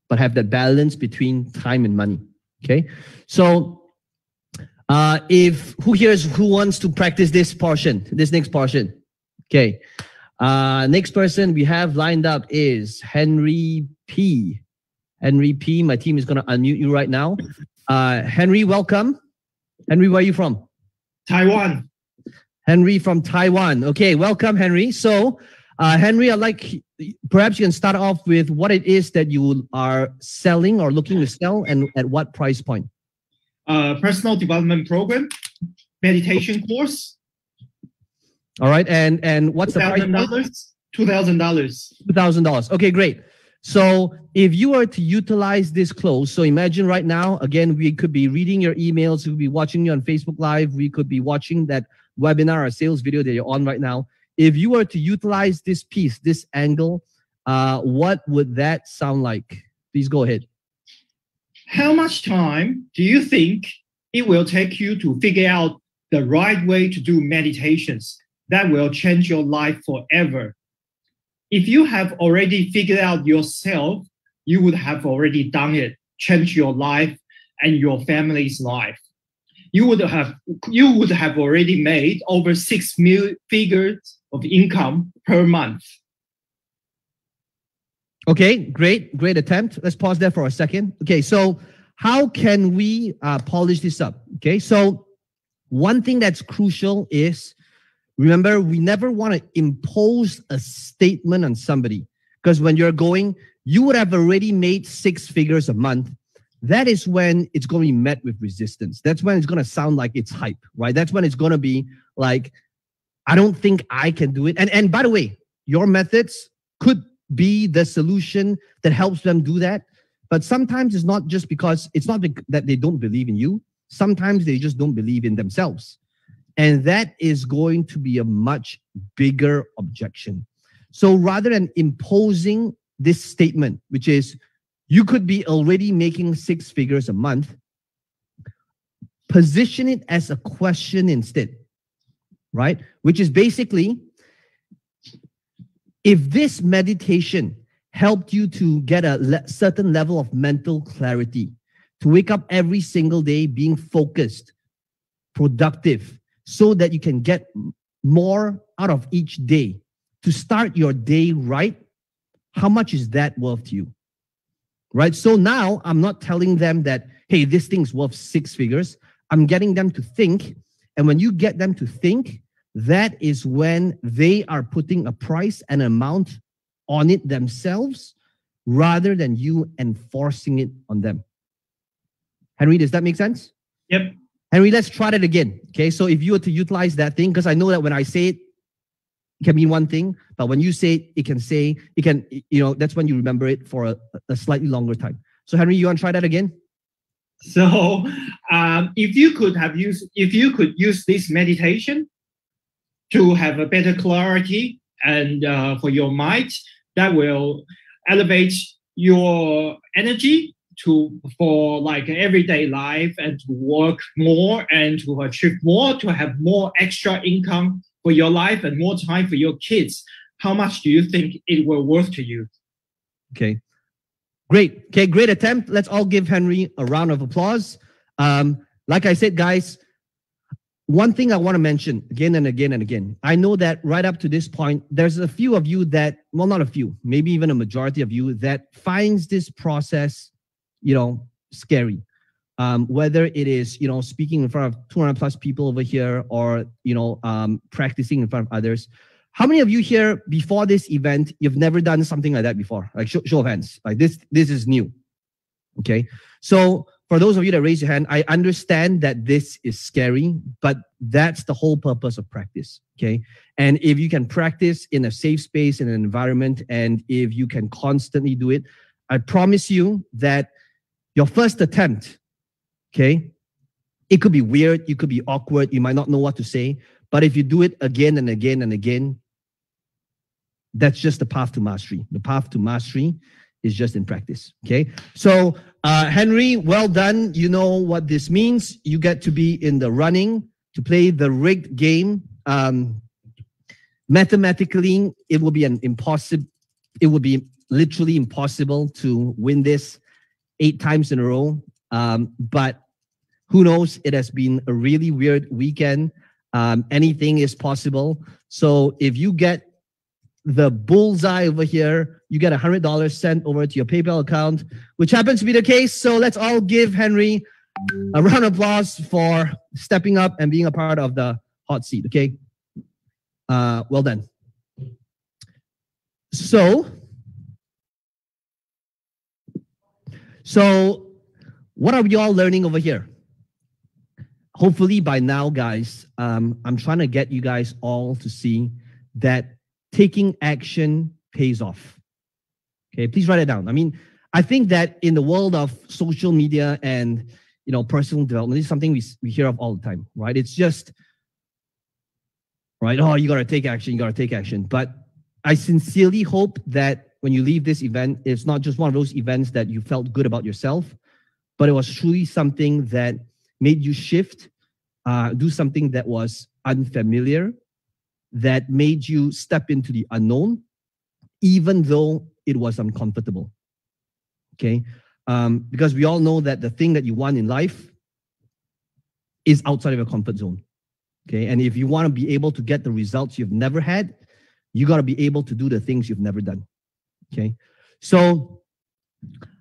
but have that balance between time and money. Okay. So who wants to practice this portion, this next portion? Okay. Next person we have lined up is Henry P. Henry P. My team is going to unmute you right now. Henry, welcome. Henry, where are you from? Taiwan. Henry from Taiwan. Okay, welcome, Henry. So, Henry, I'd like, perhaps you can start off with what it is that you are selling or looking to sell and at what price point. Personal development program, meditation course. All right, and what's the price? $2,000. $2,000. Okay, great. So if you were to utilize this close, so imagine right now, again, we could be reading your emails, we could be watching you on Facebook Live, we could be watching that webinar or sales video that you're on right now. If you were to utilize this piece, this angle, what would that sound like? Please go ahead. How much time do you think it will take you to figure out the right way to do meditations that will change your life forever? If you have already figured out yourself, you would have already done it change your life and your family's life. You would have already made over 6 figures of income per month. Okay, great attempt. Let's pause there for a second. Okay, so how can we polish this up? Okay, so one thing that's crucial is, remember, we never want to impose a statement on somebody, because when you're going, you would have already made 6 figures a month. That is when it's going to be met with resistance. That's when it's going to sound like it's hype, right? That's when it's going to be like, I don't think I can do it. And by the way, your methods could be the solution that helps them do that. But sometimes it's not just because, it's not that they don't believe in you. Sometimes they just don't believe in themselves. And that is going to be a much bigger objection. So rather than imposing this statement, which is, you could be already making 6 figures a month, position it as a question instead, right? Which is basically, if this meditation helped you to get a certain level of mental clarity, to wake up every single day being focused, productive, so that you can get more out of each day, to start your day right, how much is that worth to you? Right? So now I'm not telling them that, hey, this thing's worth 6 figures. I'm getting them to think. And when you get them to think, that is when they are putting a price and amount on it themselves, rather than you enforcing it on them. Henry, does that make sense? Yep. Henry, let's try that again. Okay, so if you were to utilize that thing, because I know that when I say it, it can mean one thing, but when you say it, that's when you remember it for a slightly longer time. So Henry, you want to try that again? So if you could use this meditation to have a better clarity and for your mind, that will elevate your energy for like everyday life, and to work more and to achieve more, to have more extra income for your life and more time for your kids. How much do you think it will worth to you? Okay. Great. Okay, great attempt. Let's all give Henry a round of applause. Like I said, guys, one thing I want to mention again and again and again. I know that right up to this point, there's a few of you that, well, not a few, maybe even a majority of you that finds this process, scary. Whether it is, speaking in front of 200 plus people over here, or, practicing in front of others. How many of you here before this event, you've never done something like that before? Like show of hands. Like this is new. Okay. So for those of you that raise your hand, I understand that this is scary, but that's the whole purpose of practice. Okay. And if you can practice in a safe space, in an environment, and if you can constantly do it, I promise you that your first attempt, okay, it could be weird, you could be awkward, you might not know what to say, but if you do it again and again and again, that's just the path to mastery. The path to mastery is just in practice, okay? So, Henry, well done. You know what this means. You get to be in the running to play the rigged game. Mathematically, it will be literally impossible to win this 8 times in a row. But who knows? It has been a really weird weekend. Anything is possible. So if you get the bullseye over here, you get $100 sent over to your PayPal account, which happens to be the case. So let's all give Henry a round of applause for stepping up and being a part of the hot seat. Okay. Well done. So what are we all learning over here? Hopefully by now, guys, I'm trying to get you guys all to see that taking action pays off. Okay, please write it down. I mean, I think that in the world of social media and personal development, this is something we hear of all the time, right? It's just, right, oh, you got to take action, you got to take action. But I sincerely hope that when you leave this event, it's not just one of those events that you felt good about yourself, but it was truly something that made you shift, do something that was unfamiliar, that made you step into the unknown, even though it was uncomfortable. Okay. because we all know that the thing that you want in life is outside of your comfort zone. Okay, and if you want to be able to get the results you've never had, you got to be able to do the things you've never done. Okay, so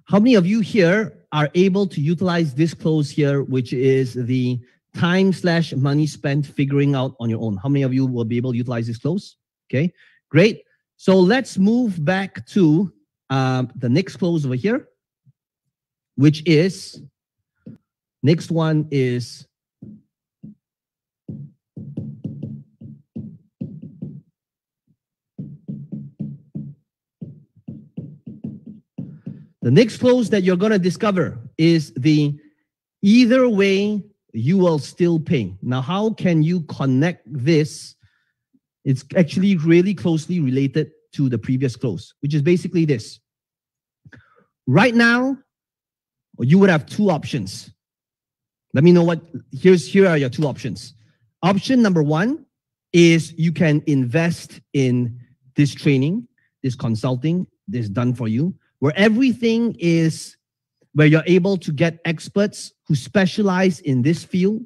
how many of you here are able to utilize this close here, which is the time/money spent figuring out on your own? How many of you will be able to utilize this close? Okay, great. So let's move back to the next close over here, which is, next one is the next close that you're going to discover is the either way you will still pay. Now, how can you connect this? It's actually really closely related to the previous close, which is basically this. Right now, you would have two options. Let me know what, here are your two options. Option number one is you can invest in this training, this consulting, this done for you, where everything is, where you're able to get experts who specialize in this field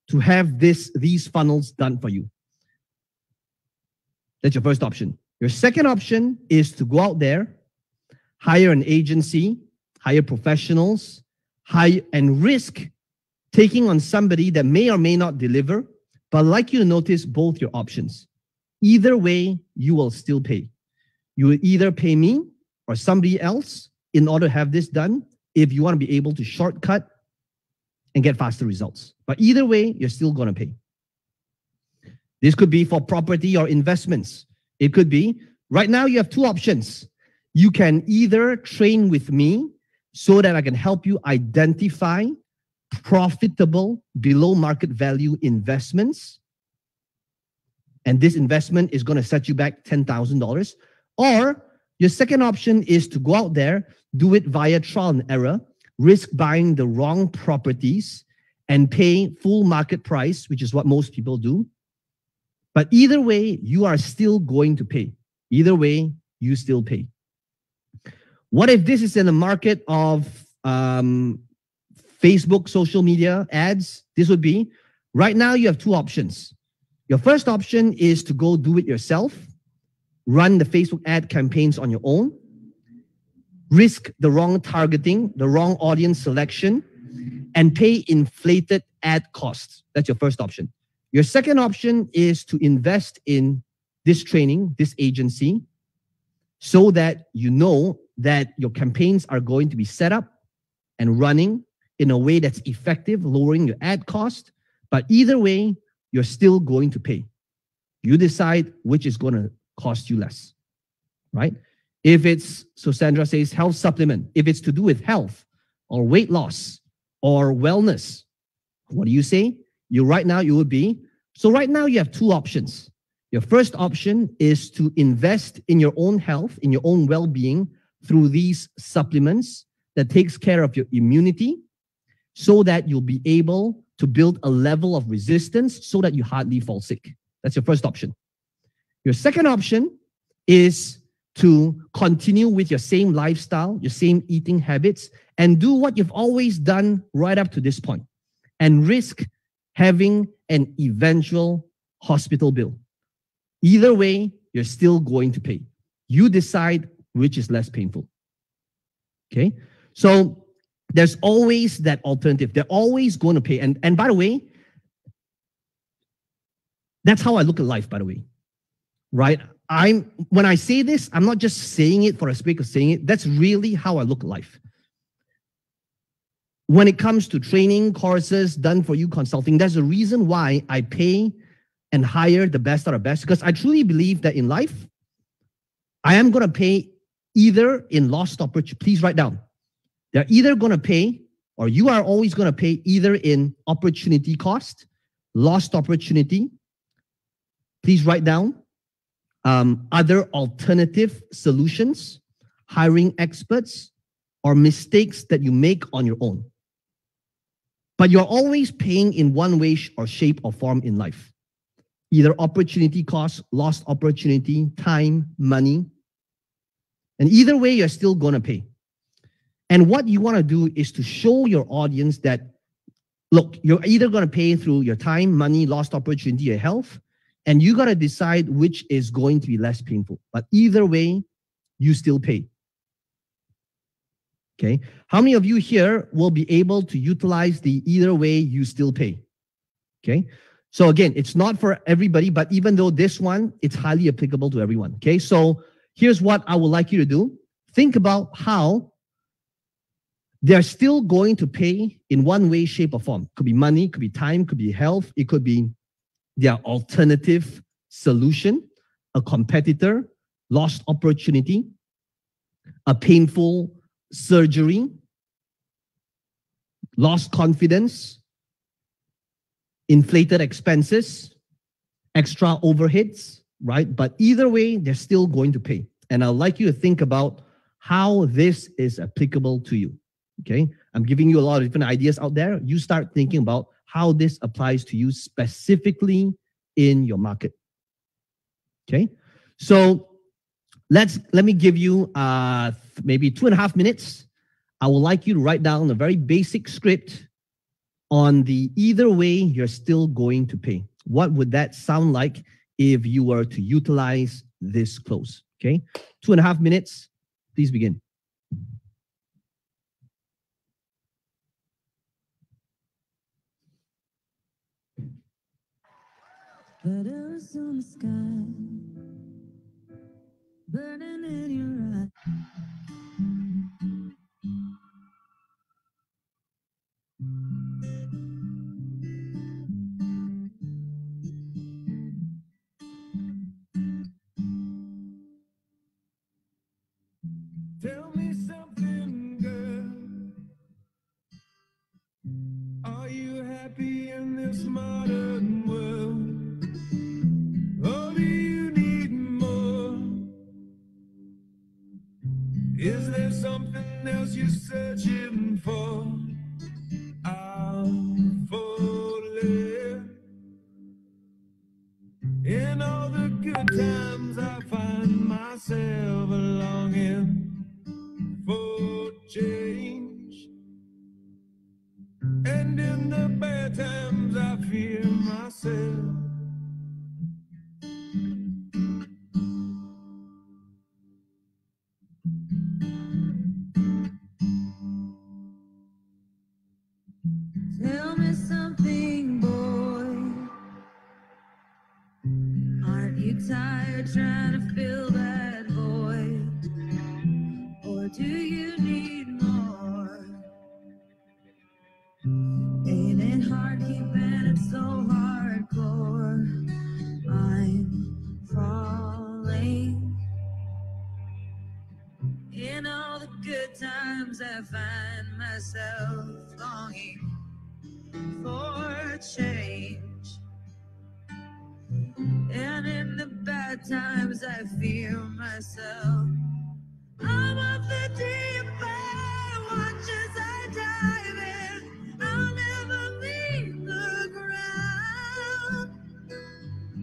to have these funnels done for you. That's your first option. Your second option is to go out there, hire an agency, hire professionals, hire and risk taking on somebody that may or may not deliver, but I'd like you to notice both your options. Either way, you will still pay. You will either pay me or somebody else in order to have this done if you want to be able to shortcut and get faster results. But either way, you're still going to pay. This could be for property or investments. It could be, right now you have two options. You can either train with me so that I can help you identify profitable below market value investments. And this investment is going to set you back $10,000. Or your second option is to go out there, do it via trial and error, risk buying the wrong properties and pay full market price, which is what most people do. But either way, you are still going to pay. Either way, you still pay. What if this is in the market of Facebook, social media ads? This would be, right now you have two options. Your first option is to go do it yourself, run the Facebook ad campaigns on your own, risk the wrong targeting, the wrong audience selection, and pay inflated ad costs. That's your first option. Your second option is to invest in this training, this agency, so that you know that your campaigns are going to be set up and running in a way that's effective, lowering your ad cost. But either way, you're still going to pay. You decide which is going to cost you less, right? If it's, so Sandra says, health supplement, if it's to do with health or weight loss or wellness, what do you say? Right now you would be, so right now you have two options. Your first option is to invest in your own health, in your own well-being through these supplements that takes care of your immunity so that you'll be able to build a level of resistance so that you hardly fall sick. That's your first option. Your second option is to continue with your same lifestyle, your same eating habits, and do what you've always done right up to this point, and risk having an eventual hospital bill. Either way, you're still going to pay. You decide which is less painful. Okay? So there's always that alternative. They're always going to pay. And by the way, that's how I look at life, by the way. Right? When I say this, I'm not just saying it for the sake of saying it. That's really how I look at life. When it comes to training, courses, done for you consulting, there's a reason why I pay and hire the best out of best, because I truly believe that in life, I am going to pay either in lost opportunity. Please write down. They're either going to pay, or you are always going to pay either in opportunity cost, lost opportunity. Please write down other alternative solutions, hiring experts, or mistakes that you make on your own. But you're always paying in one way or shape or form in life. Either opportunity cost, lost opportunity, time, money. And either way, you're still going to pay. And what you want to do is to show your audience that, look, you're either going to pay through your time, money, lost opportunity, or health, and you got to decide which is going to be less painful. But either way, you still pay. Okay. How many of you here will be able to utilize the either way you still pay? Okay. So again, it's not for everybody, but even though this one, it's highly applicable to everyone. Okay. So here's what I would like you to do. Think about how they're still going to pay in one way, shape, or form. Could be money, could be time, could be health. It could be their alternative solution, a competitor, lost opportunity, a painful surgery, lost confidence, inflated expenses, extra overheads, right? But either way, they're still going to pay. And I'd like you to think about how this is applicable to you, okay? I'm giving you a lot of different ideas out there. You start thinking about how this applies to you specifically in your market, okay? So let me give you maybe 2.5 minutes. I would like you to write down a very basic script on the either way you're still going to pay. What would that sound like if you were to utilize this close? Okay, 2.5 minutes. Please begin. Letters on the sky, burning in your eyes. Tell me something, girl. Are you happy in this modern world? Or do you need more? Is there something else you're searching for? I'm falling. In all the good times I find myself longing for change, and in the bad times I fear myself. Tell me something, boy. Aren't you tired trying to fill that void? Or do you need more? Ain't it hard keeping it so hardcore? I'm falling. In all the good times I find myself longing for change. And in the bad times I fear myself. I'm up the deep end, watch as I dive in. I'll never leave the ground.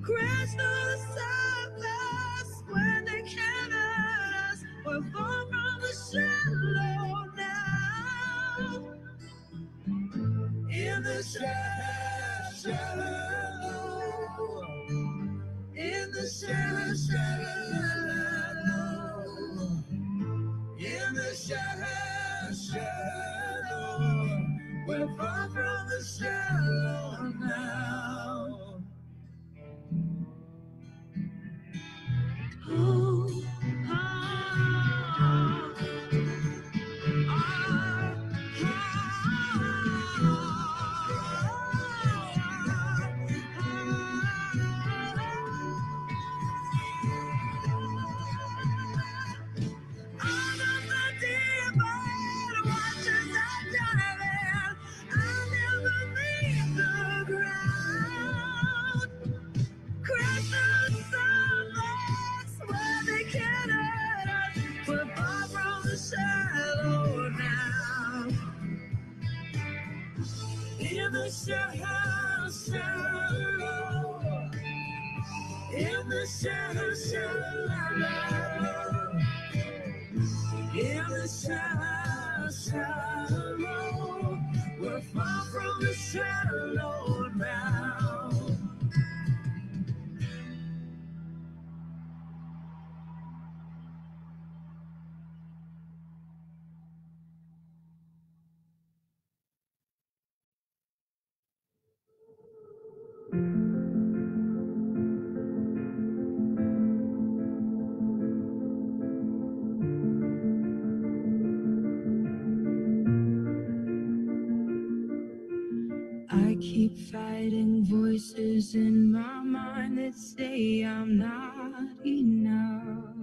Crash through the surface when they can't hurt us. We're far from the shallow now. In the shallow. In the shallow. In the shallow. We're far from the shallow now. Oh, in the shallow, in the shallow, in the shallow. shallow. We're far from the shallow now. I keep fighting voices in my mind that say I'm not enough.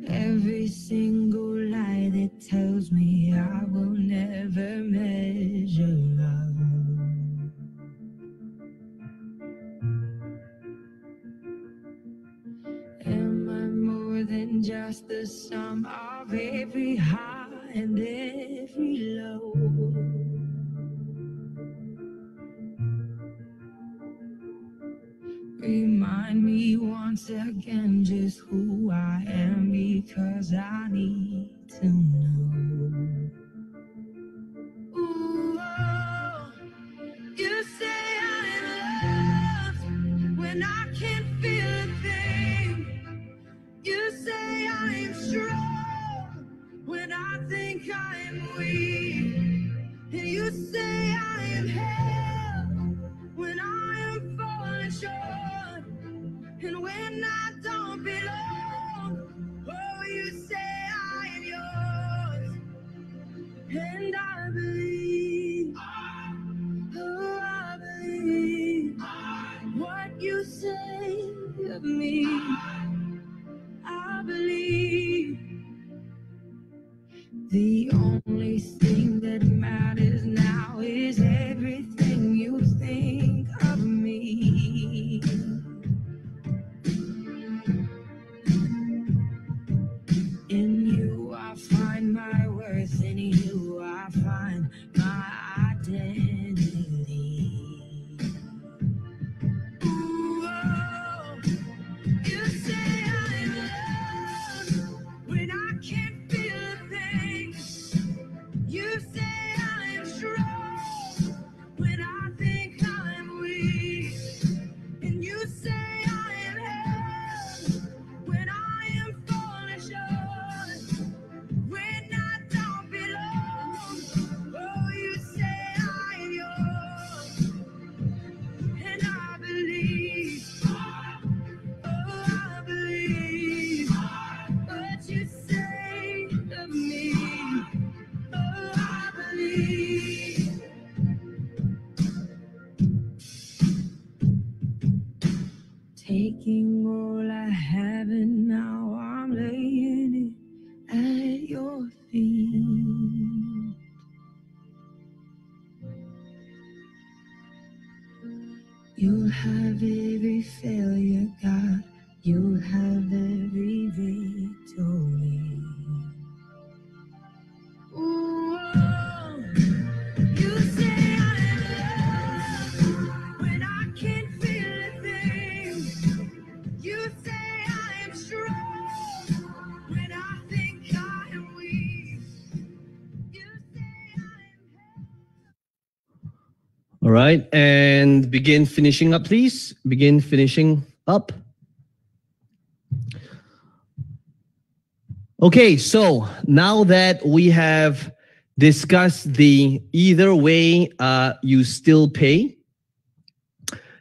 Every single lie that tells me I will never measure up. Am I more than just the sum of every high and every low? Remind me once again just who I am, because I need to know. Ooh, oh, you say I'm loved when I can't feel a thing. You say I'm strong when I think I'm weak. And you say I am held when I am falling short. And when I don't belong, oh, you say I am yours. And I believe, oh, I believe what you say of me. I believe the only thing that matters now is everything you think of me. In you I find my worth, in you I find my identity. Ooh, oh, you say I'm loved when I can't feel a thing. You say I'm strong when I think I'm weak. And you say I am held when I am falling short. When I don't belong, oh, you say I am yours. And I believe, oh, I believe what you say of me. Oh, I believe. Taking all I have and now I'm laying it at your feet. You'll have every failure, God. You'll have every victory. Ooh, oh, you say I'm loved when I can't feel a thing. You say I am strong when I think I am weak. You say I am held. All right, and begin finishing up, please. Begin finishing up. Okay, so now that we have discussed the either way you still pay,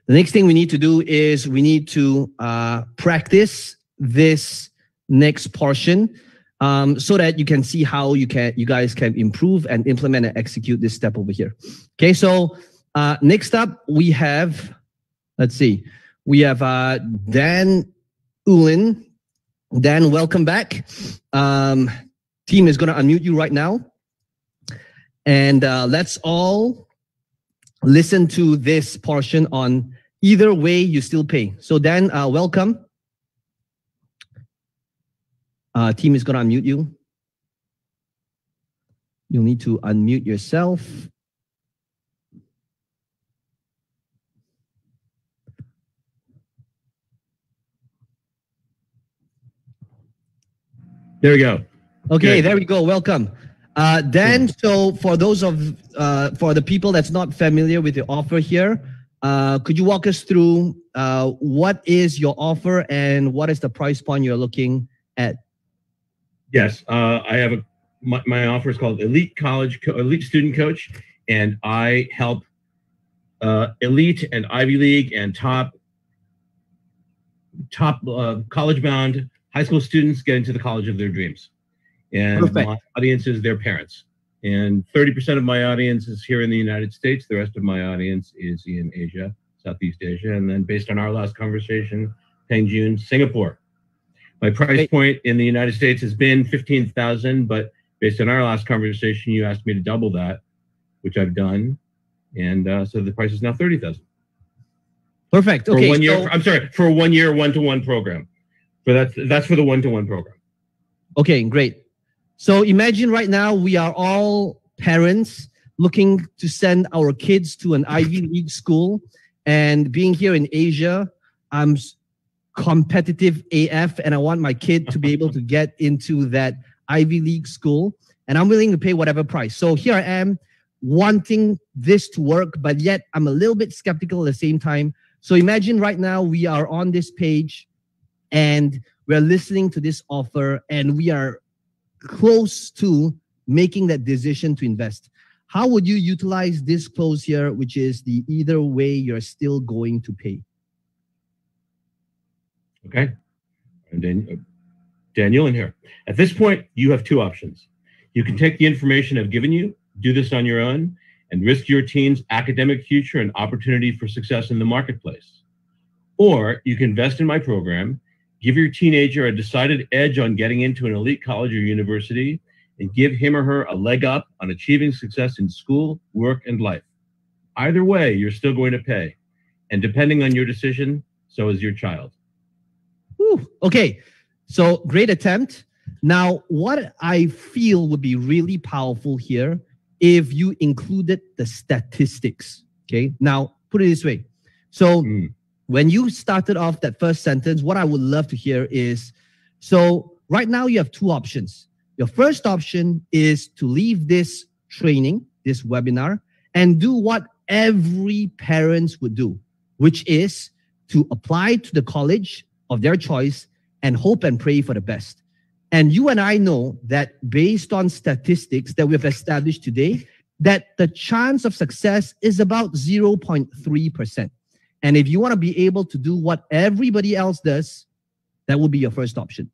the next thing we need to do is we need to practice this next portion so that you can see how you guys can improve and implement and execute this step over here. Okay, so next up we have, let's see, we have Dan Ulin. Dan, welcome back. Team is going to unmute you right now. And let's all listen to this portion on either way you still pay. So Dan, welcome. Team is going to unmute you. You'll need to unmute yourself. There we go. Okay, Good. there we go. Welcome. Dan, so for those for the people that's not familiar with the offer here, could you walk us through what is your offer and what is the price point you're looking at? Yes, I have my offer is called Elite Student Coach, and I help elite and Ivy League and top college-bound high school students get into the college of their dreams. And Perfect. my audience is their parents. And 30% of my audience is here in the United States. The rest of my audience is in Asia, Southeast Asia. And then based on our last conversation, Peng Joon, Singapore. My price point in the United States has been $15,000, but based on our last conversation, you asked me to double that, which I've done. And so the price is now $30,000. Perfect. For Okay. 1 year, I'm sorry, for a 1 year one-to-one program. That's for the one-to-one program. Okay, great. So imagine right now we are all parents looking to send our kids to an Ivy League school, and being here in Asia, I'm competitive AF and I want my kid to be able to get into that Ivy League school, and I'm willing to pay whatever price. So here I am wanting this to work, but yet I'm a little bit skeptical at the same time. So imagine right now we are on this page and we're listening to this offer and we are close to making that decision to invest. How would you utilize this clause here, which is the either way you're still going to pay? Okay. And then Daniel in here. At this point, you have two options. You can take the information I've given you, do this on your own, and risk your teen's academic future and opportunity for success in the marketplace. Or you can invest in my program, give your teenager a decided edge on getting into an elite college or university, and give him or her a leg up on achieving success in school, work, and life. Either way, you're still going to pay. And depending on your decision, so is your child. Whew. Okay, so great attempt. Now, what I feel would be really powerful here if you included the statistics. Okay, now put it this way. So when you started off that first sentence, what I would love to hear is, so right now you have two options. Your first option is to leave this training, this webinar, and do what every parent would do, which is to apply to the college of their choice and hope and pray for the best. And you and I know that based on statistics that we've established today, that the chance of success is about 0.3%. And if you want to be able to do what everybody else does, that would be your first option.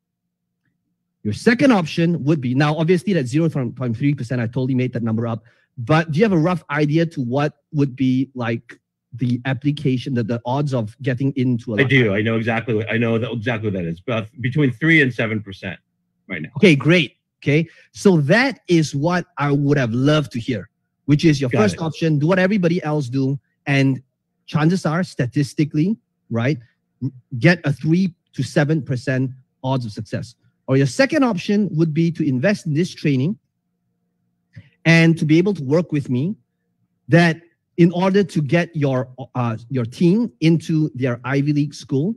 Your second option would be, now obviously that 0.3%, I totally made that number up, but do you have a rough idea to what would be like the application, the odds of getting into a I do. I know exactly what that is. About between 3 and 7% right now. Okay, great. Okay. So that is what I would have loved to hear, which is your first option, do what everybody else do, and chances are statistically, right, get a 3 to 7% odds of success. Or your second option would be to invest in this training and to be able to work with me, that in order to get your team into their Ivy League school.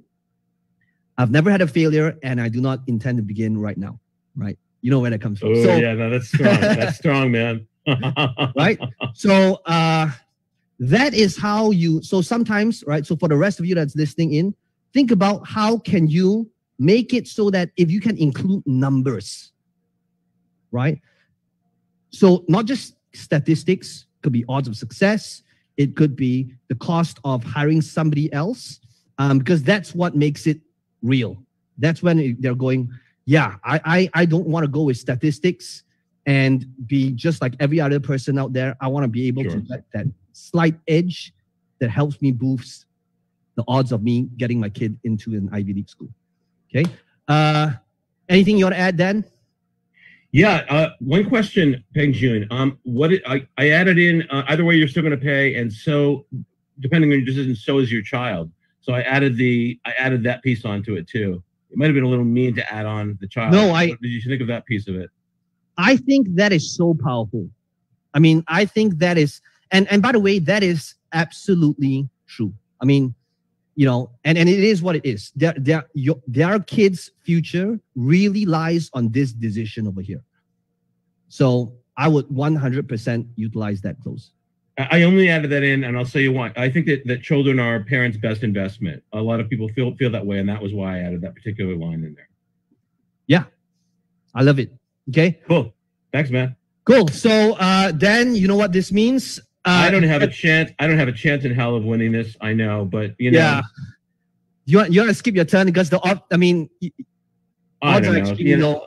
I've never had a failure and I do not intend to begin right now, right? You know where that comes from. Oh, so, yeah, no, that's strong. That's strong, man. Right? So that is how you, so sometimes, right? So for the rest of you that's listening in, think about how can you make it so that if you can include numbers, right? So not just statistics, could be odds of success. It could be the cost of hiring somebody else, because that's what makes it real. That's when they're going, yeah, I don't want to go with statistics and be just like every other person out there. I want to be able to get that slight edge that helps me boost the odds of me getting my kid into an Ivy League school. Okay. Anything you want to add, Dan? Yeah. One question, Peng Joon. I added in either way you're still going to pay, and so depending on your decision, so is your child. So I added that piece onto it too. It might have been a little mean to add on the child. No, what did you think of that piece of it? I think that is so powerful. I mean, I think that is, and by the way, that is absolutely true. I mean, you know, and it is what it is. Their kids' future really lies on this decision over here. So I would 100% utilize that clause. I only added that in, and I'll tell you why. I think that children are parents' best investment. A lot of people feel that way, and that was why I added that particular line in there. Yeah, I love it. Okay, Cool. Thanks, man. cool. So Dan, you know what this means? I don't have a chance. I don't have a chance in hell of winning this. I know, but you know, Yeah. You want to skip your turn because I mean, I odds don't are know. extremely low,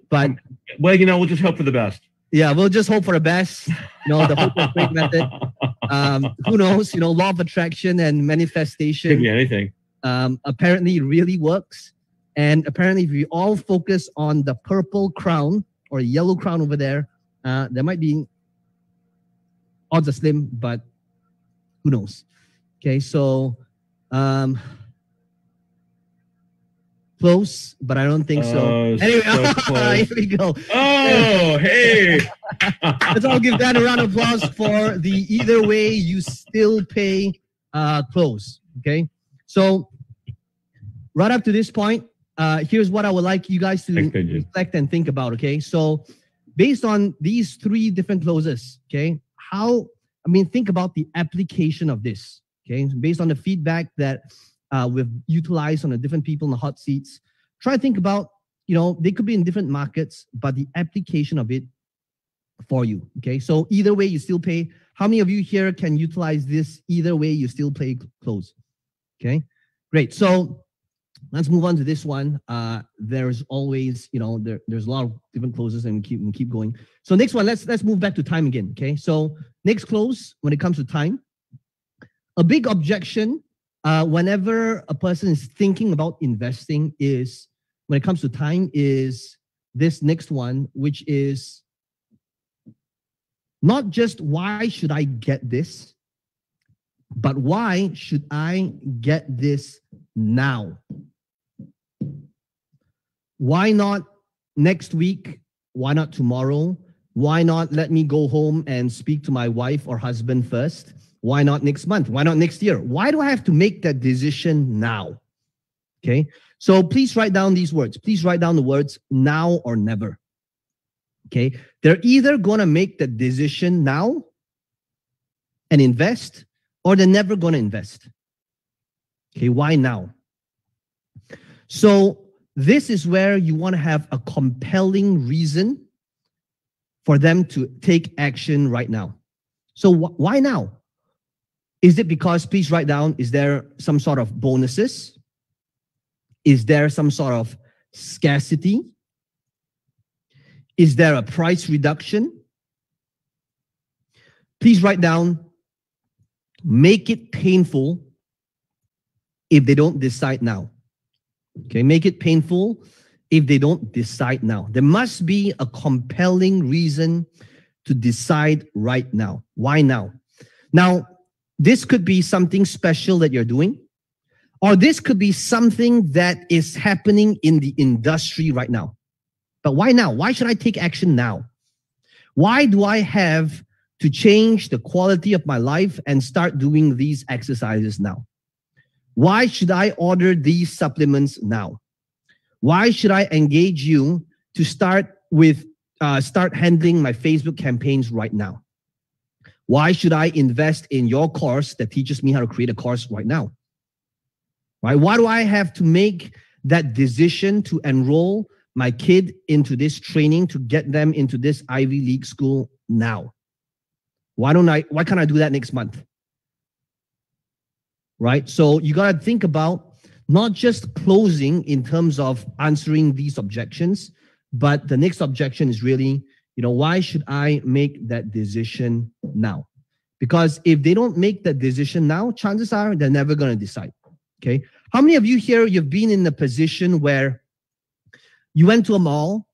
but Well, you know, we'll just hope for the best. yeah, we'll just hope for the best. You know, the hope is great method. Who knows? You know, law of attraction and Could manifestation be anything. apparently really works. And apparently, if we all focus on the purple crown or yellow crown over there, there might be odds are slim, but who knows? Okay, so close, but I don't think so. Oh, Anyway, so close. here we go. Oh, hey. Let's all give that a round of applause for the either way you still pay close. Okay, so right up to this point, here's what I would like you guys to Thanks, Benji. reflect and think about. Okay, so based on these three different clauses, okay, think about the application of this. Okay, based on the feedback that we've utilized on the different people in the hot seats, try to think about, you know, they could be in different markets, but the application of it for you. Okay, so either way you still pay. How many of you here can utilize this? Either way you still pay close. Okay, great. So let's move on to this one. There's always, you know, there's a lot of different clauses, and we can keep going. So next one, let's move back to time again. Okay, so next clause when it comes to time, a big objection whenever a person is thinking about investing is, when it comes to time, is this next one, which is not just why should I get this, but why should I get this now? Why not next week? Why not tomorrow? Why not let me go home and speak to my wife or husband first? Why not next month? Why not next year? Why do I have to make that decision now? Okay, so please write down these words. Please write down the words now or never. Okay, they're either going to make the decision now and invest, or they're never going to invest. Okay, why now? So this is where you want to have a compelling reason for them to take action right now. So why now? Is it because, please write down, is there some sort of bonuses? Is there some sort of scarcity? Is there a price reduction? Please write down, make it painful if they don't decide now. Okay, make it painful if they don't decide now. There must be a compelling reason to decide right now. Why now? Now, this could be something special that you're doing, or this could be something that is happening in the industry right now. But why now? Why should I take action now? Why do I have to change the quality of my life and start doing these exercises now? Why should I order these supplements now? Why should I engage you to start handling my Facebook campaigns right now? Why should I invest in your course that teaches me how to create a course right now? Right? Why do I have to make that decision to enroll my kid into this training to get them into this Ivy League school now? Why can't I do that next month? Right? So you got to think about not just closing in terms of answering these objections, but the next objection is really, you know, why should I make that decision now? Because if they don't make that decision now, chances are they're never going to decide. Okay. How many of you here, you've been in a position where you went to a mall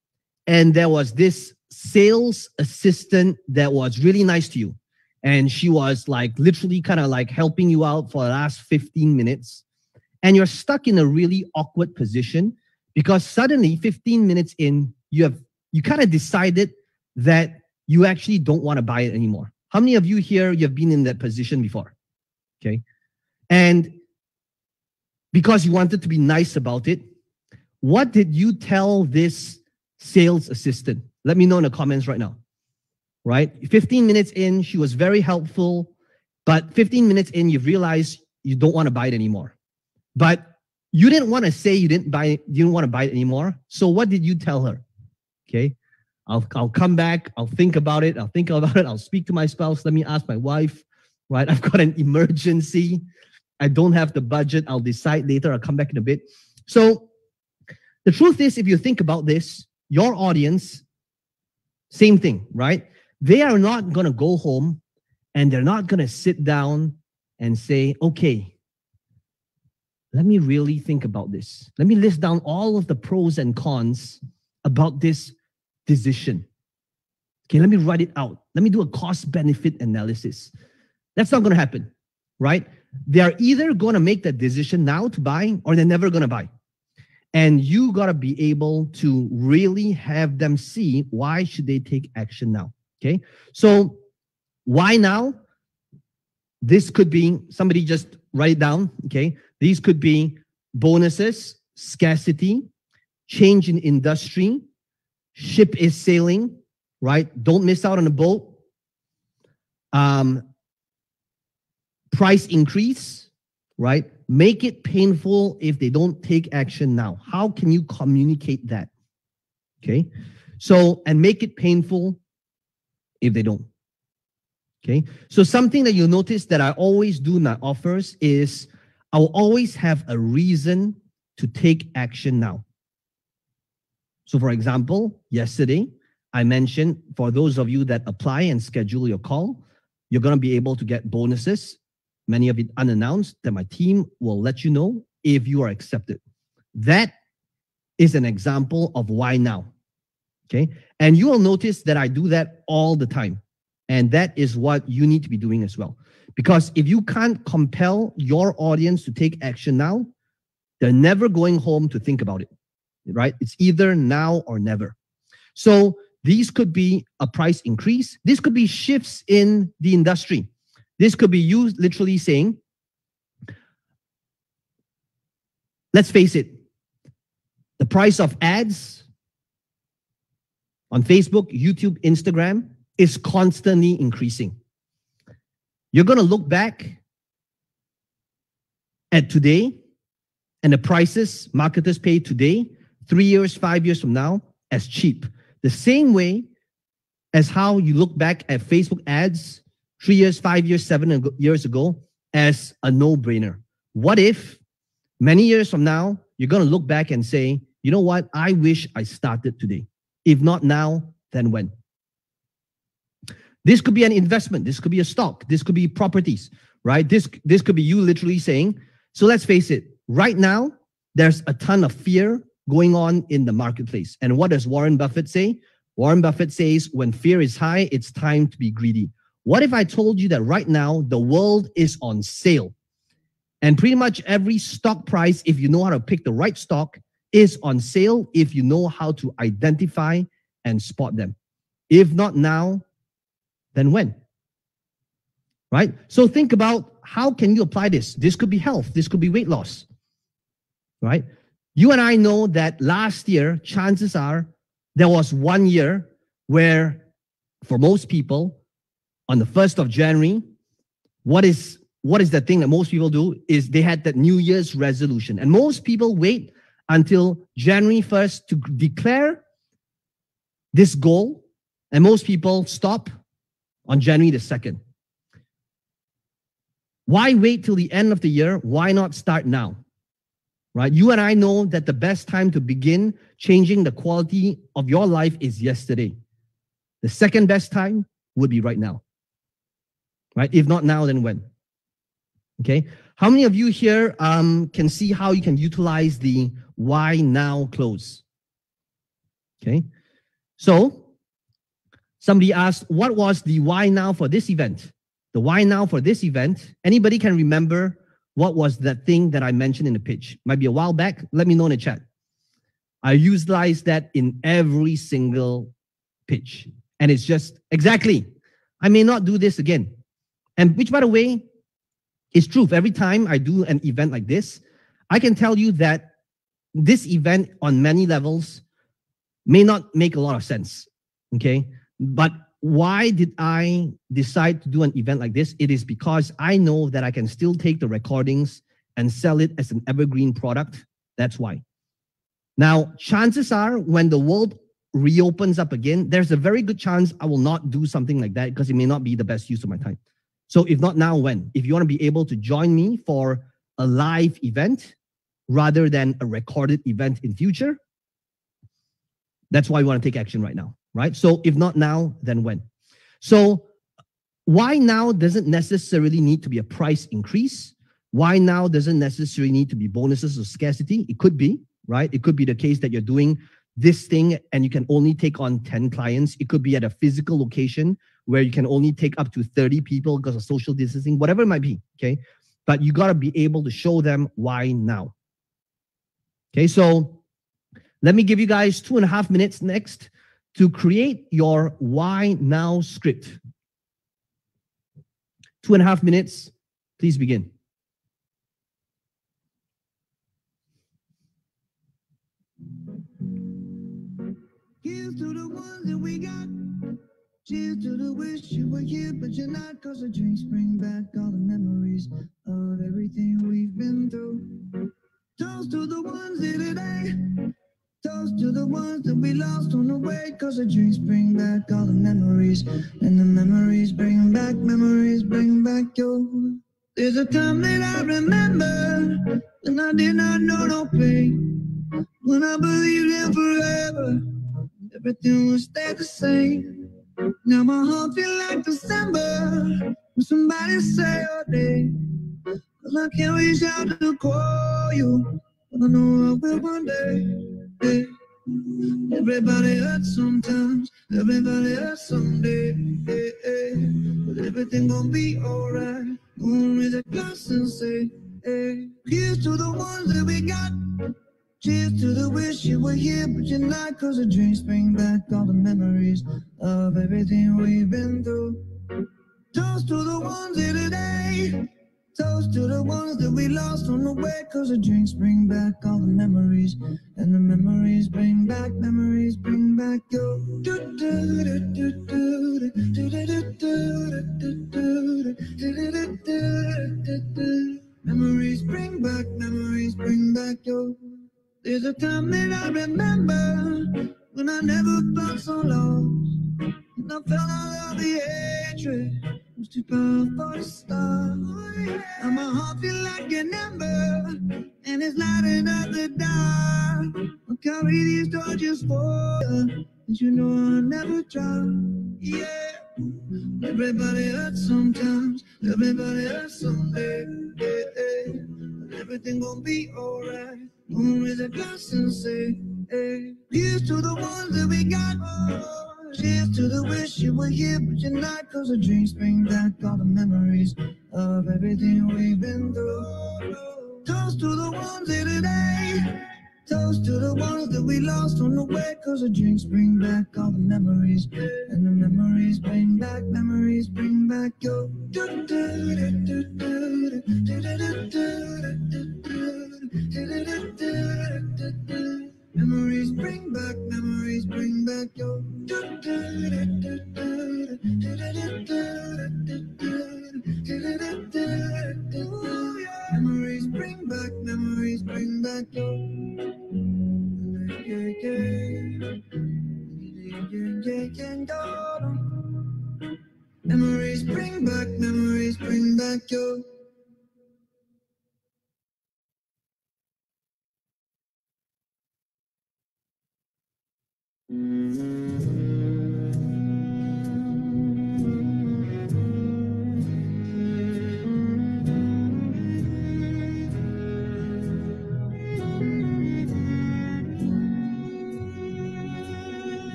and there was this sales assistant that was really nice to you, and she was like literally kind of like helping you out for the last 15 minutes, and you're stuck in a really awkward position because suddenly 15 minutes in, you kind of decided that you actually don't want to buy it anymore. How many of you here, you've been in that position before? Okay. And because you wanted to be nice about it, what did you tell this sales assistant? Let me know in the comments right now. Right? 15 minutes in, she was very helpful, but 15 minutes in, you've realized you don't want to buy it anymore. But you didn't want to say you didn't want to buy it anymore. So what did you tell her? Okay. I'll come back. I'll think about it. I'll speak to my spouse. Let me ask my wife, right? I've got an emergency. I don't have the budget. I'll decide later. I'll come back in a bit. So the truth is, if you think about this, your audience, same thing, right? They are not going to go home and they're not going to sit down and say, okay, let me really think about this. Let me list down all of the pros and cons about this decision. Okay, let me write it out. Let me do a cost-benefit analysis. That's not going to happen, right? They are either going to make that decision now to buy or they're never going to buy. And you got to be able to really have them see why should they take action now. Okay, so why now? This could be, somebody just write it down. Okay, these could be bonuses, scarcity, change in industry, ship is sailing, right? Don't miss out on the boat. Price increase, right? Make it painful if they don't take action now. How can you communicate that? Okay, so, and make it painful if they don't. Okay, so something that you'll notice that I always do in my offers is I'll always have a reason to take action now. So for example, yesterday, I mentioned for those of you that apply and schedule your call, you're going to be able to get bonuses, many of it unannounced, that my team will let you know if you are accepted. That is an example of why now. Okay, and you will notice that I do that all the time. And that is what you need to be doing as well. Because if you can't compel your audience to take action now, they're never going home to think about it, right? It's either now or never. So these could be a price increase. This could be shifts in the industry. This could be you literally saying, let's face it, the price of ads on Facebook, YouTube, Instagram is constantly increasing. You're going to look back at today and the prices marketers pay today, 3 years, 5 years from now, as cheap. The same way as how you look back at Facebook ads 3 years, 5 years, 7 years ago as a no-brainer. What if many years from now, you're going to look back and say, you know what? I wish I started today. If not now, then when? This could be an investment. This could be a stock. This could be properties, right? This could be you literally saying, so let's face it, right now, there's a ton of fear going on in the marketplace. And what does Warren Buffett say? Warren Buffett says, when fear is high, it's time to be greedy. What if I told you that right now, the world is on sale? And pretty much every stock price, if you know how to pick the right stock, is on sale if you know how to identify and spot them. If not now, then when? Right? So think about how can you apply this? This could be health. This could be weight loss. Right? You and I know that last year, chances are there was 1 year where for most people on the 1st of January, what is the thing that most people do is they had that New Year's resolution. And most people wait until January 1st to declare this goal. And most people stop on January the 2nd. Why wait till the end of the year? Why not start now? Right? You and I know that the best time to begin changing the quality of your life is yesterday. The second best time would be right now. Right? If not now, then when? Okay. How many of you here can see how you can utilize the why now clause? Okay. So somebody asked, what was the why now for this event? The why now for this event. Anybody can remember what was that thing that I mentioned in the pitch? Might be a while back. Let me know in the chat. I utilize that in every single pitch. And it's just, exactly. I may not do this again. And which, by the way, is true. Every time I do an event like this, I can tell you that this event on many levels may not make a lot of sense. Okay. But why did I decide to do an event like this? It is because I know that I can still take the recordings and sell it as an evergreen product. That's why. Now, chances are when the world reopens up again, there's a very good chance I will not do something like that because it may not be the best use of my time. So if not now, when? If you want to be able to join me for a live event rather than a recorded event in future, that's why we want to take action right now, right? So if not now, then when? So why now doesn't necessarily need to be a price increase. Why now doesn't necessarily need to be bonuses or scarcity. It could be, right? It could be the case that you're doing this thing and you can only take on 10 clients. It could be at a physical location where you can only take up to 30 people because of social distancing, whatever it might be, okay? But you got to be able to show them why now. Okay, so let me give you guys 2.5 minutes next to create your why now script. 2.5 minutes, please begin. Here's to the ones that we got. Cheers to the wish you were here, but you're not. Cause the drinks bring back all the memories of everything we've been through. Toast to the ones here today. Toast to the ones that we lost on the way. Cause the drinks bring back all the memories. And the memories bring back your. There's a time that I remember when I did not know no pain. When I believed in forever, everything would stay the same. Now my heart feel like December when somebody say your name. Cause I can't reach out to call you, but I know I will one day. Hey. Everybody hurts sometimes, everybody hurts someday. Hey, hey. But everything gon' be alright. Gonna raise a glass and say, hey. Here's to the ones that we got. Cheers to the wish you were here, but you're not. Cause the drinks bring back all the memories of everything we've been through. Toast to the ones here today. Toast to the ones that we lost on the way. Cause the drinks bring back all the memories. And the memories bring back your. Memories bring back your. There's a time that I remember when I never felt so lost. And I felt all of the hatred was too powerful to stop. Now my heart feel like an ember, and it's lighting up the dark. I'll carry these torches for you, cause you know I'll never drop. Yeah. Everybody hurts sometimes, everybody hurts someday. Yeah, yeah. But everything gon' be alright. Gonna raise a glass and say, hey. Here's to the ones that we got. Cheers to the wish you were here, but you're not. Cause the drinks bring back all the memories of everything we've been through. Toast to the ones here today. Toast to the ones that we lost on the way. Cause the drinks bring back all the memories. And the memories bring back your. Memories bring back your. Memories bring back your. Memories bring back your.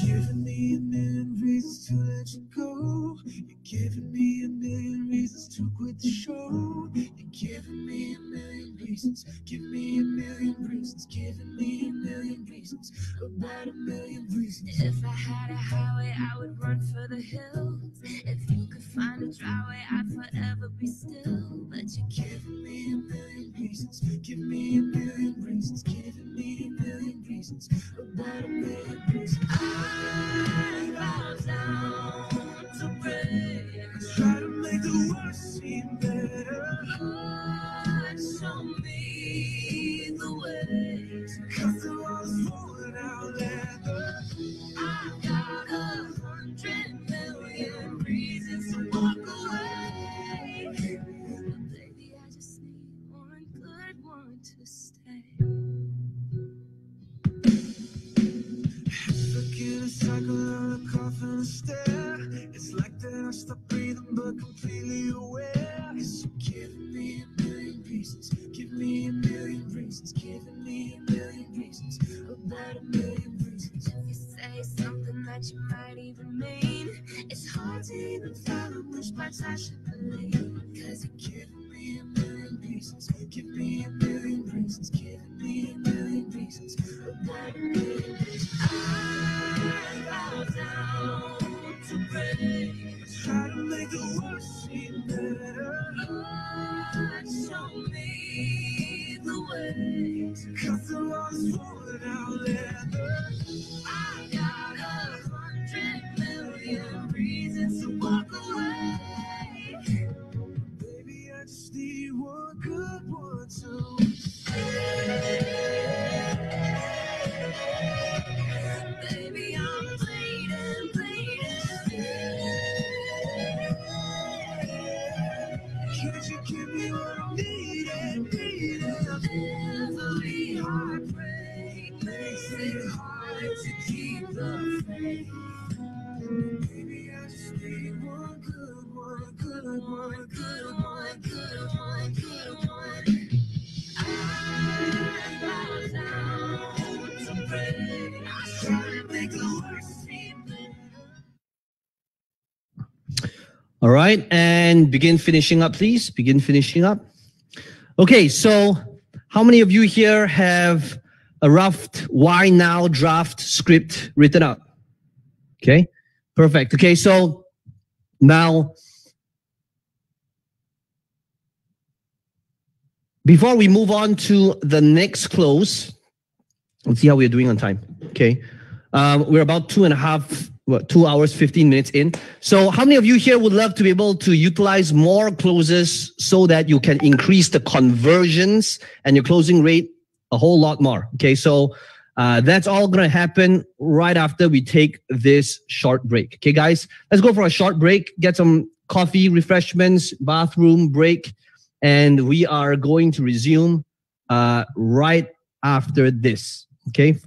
Giving me a million reasons to let you go. You're giving me a million reasons to quit the show. You're giving me a million reasons. Give me a million reasons. Giving me a million reasons. About a million reasons. If I had a highway, I would run for the hills. If you could find a dry way, I'd forever be still. But you're Giving me a million reasons. Give me a million reasons, giving me a million reasons, about a million reasons. I bow down to pray. Try to make the world seem better. Lord, show me the way. Cause the world's falling out leather. I've got 100 million reasons to walk away. But baby, I just need one good one to stay. Forget a cycle on a coffin stare. It's like that I stop breathing but completely aware. So give me a million reasons, give me a million reasons, giving me a million reasons, about a million reasons. If you say something that you might even mean, it's hard to even fathom which parts I should believe. Cause you're giving me a million reasons, give me a million reasons, giving me a million reasons, about a million reasons. I bow down to pray. Try to make the world seem better. Lord, show me the way. Cause the world's falling out leather. I got 100 million reasons to walk away. Baby, I just need one good one to. Baby, I'm bleeding, bleeding. Can't you give me what I'm needing, needing? Every heartbreak makes it hard to keep the faith. Baby, I just need one good one, good one, Good one, good one, good one. I bow down to pray. try to make the world seem better. All right, and begin finishing up, please. Begin finishing up. Okay, so how many of you here have a rough why now draft script written up? Okay, perfect. Okay, so now, before we move on to the next close, let's see how we're doing on time. Okay, we're about 2 hours, 15 minutes in. So how many of you here would love to be able to utilize more closes so that you can increase the conversions and your closing rate a whole lot more? Okay, so that's all going to happen right after we take this short break. Okay, guys, let's go for a short break, get some coffee, refreshments, bathroom break, and we are going to resume right after this. Okay,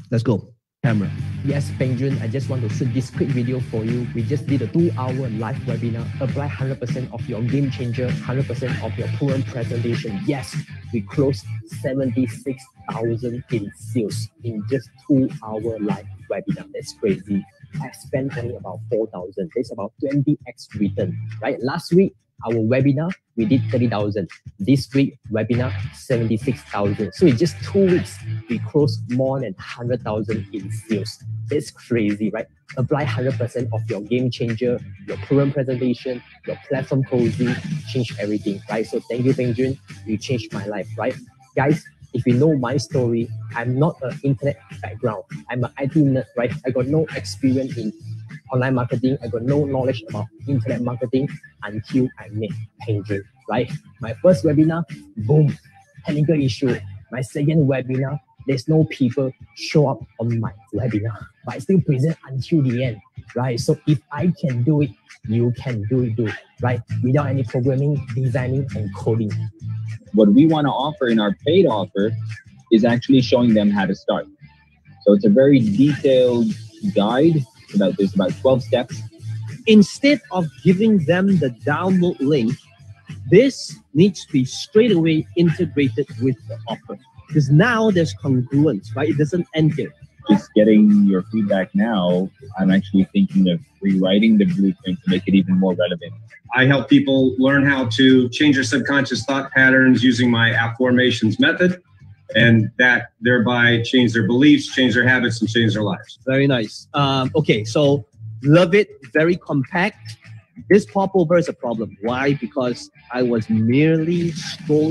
let's go. Camera. Yes, Benjamin, I just want to shoot this quick video for you. We just did a 2-hour live webinar. Apply 100% of your game changer, 100% of your proven presentation. Yes, we closed 76,000 in sales in just 2-hour live webinar. That's crazy. I spent only about 4,000. That's about 20x return, right? Last week, our webinar, we did 30,000. This week, webinar, 76,000. So in just 2 weeks, we closed more than 100,000 in sales. That's crazy, right? Apply 100% of your game changer, your proven presentation, your platform closing, change everything, right? So thank you, Benjamin. You changed my life, right? Guys, if you know my story, I'm not an internet background. I'm an IT nerd, right? I got no experience in online marketing. I got no knowledge about internet marketing until I met Benjamin, right? My first webinar, boom, technical issue. My second webinar, there's no people show up on my webinar, but I still present until the end, right? So if I can do it, you can do it too, right? Without any programming, designing, and coding. What we want to offer in our paid offer is actually showing them how to start. So it's a very detailed guide. There's about 12 steps. Instead of giving them the download link, this needs to be straight away integrated with the offer. Because now there's congruence, right? It doesn't end here. Just getting your feedback now, I'm actually thinking of rewriting the blueprint to make it even more relevant. I help people learn how to change their subconscious thought patterns using my Affirmations method, and that thereby change their beliefs, change their habits, and change their lives. Very nice. Okay, so love it. Very compact. This popover is a problem. Why? Because I was merely scrolling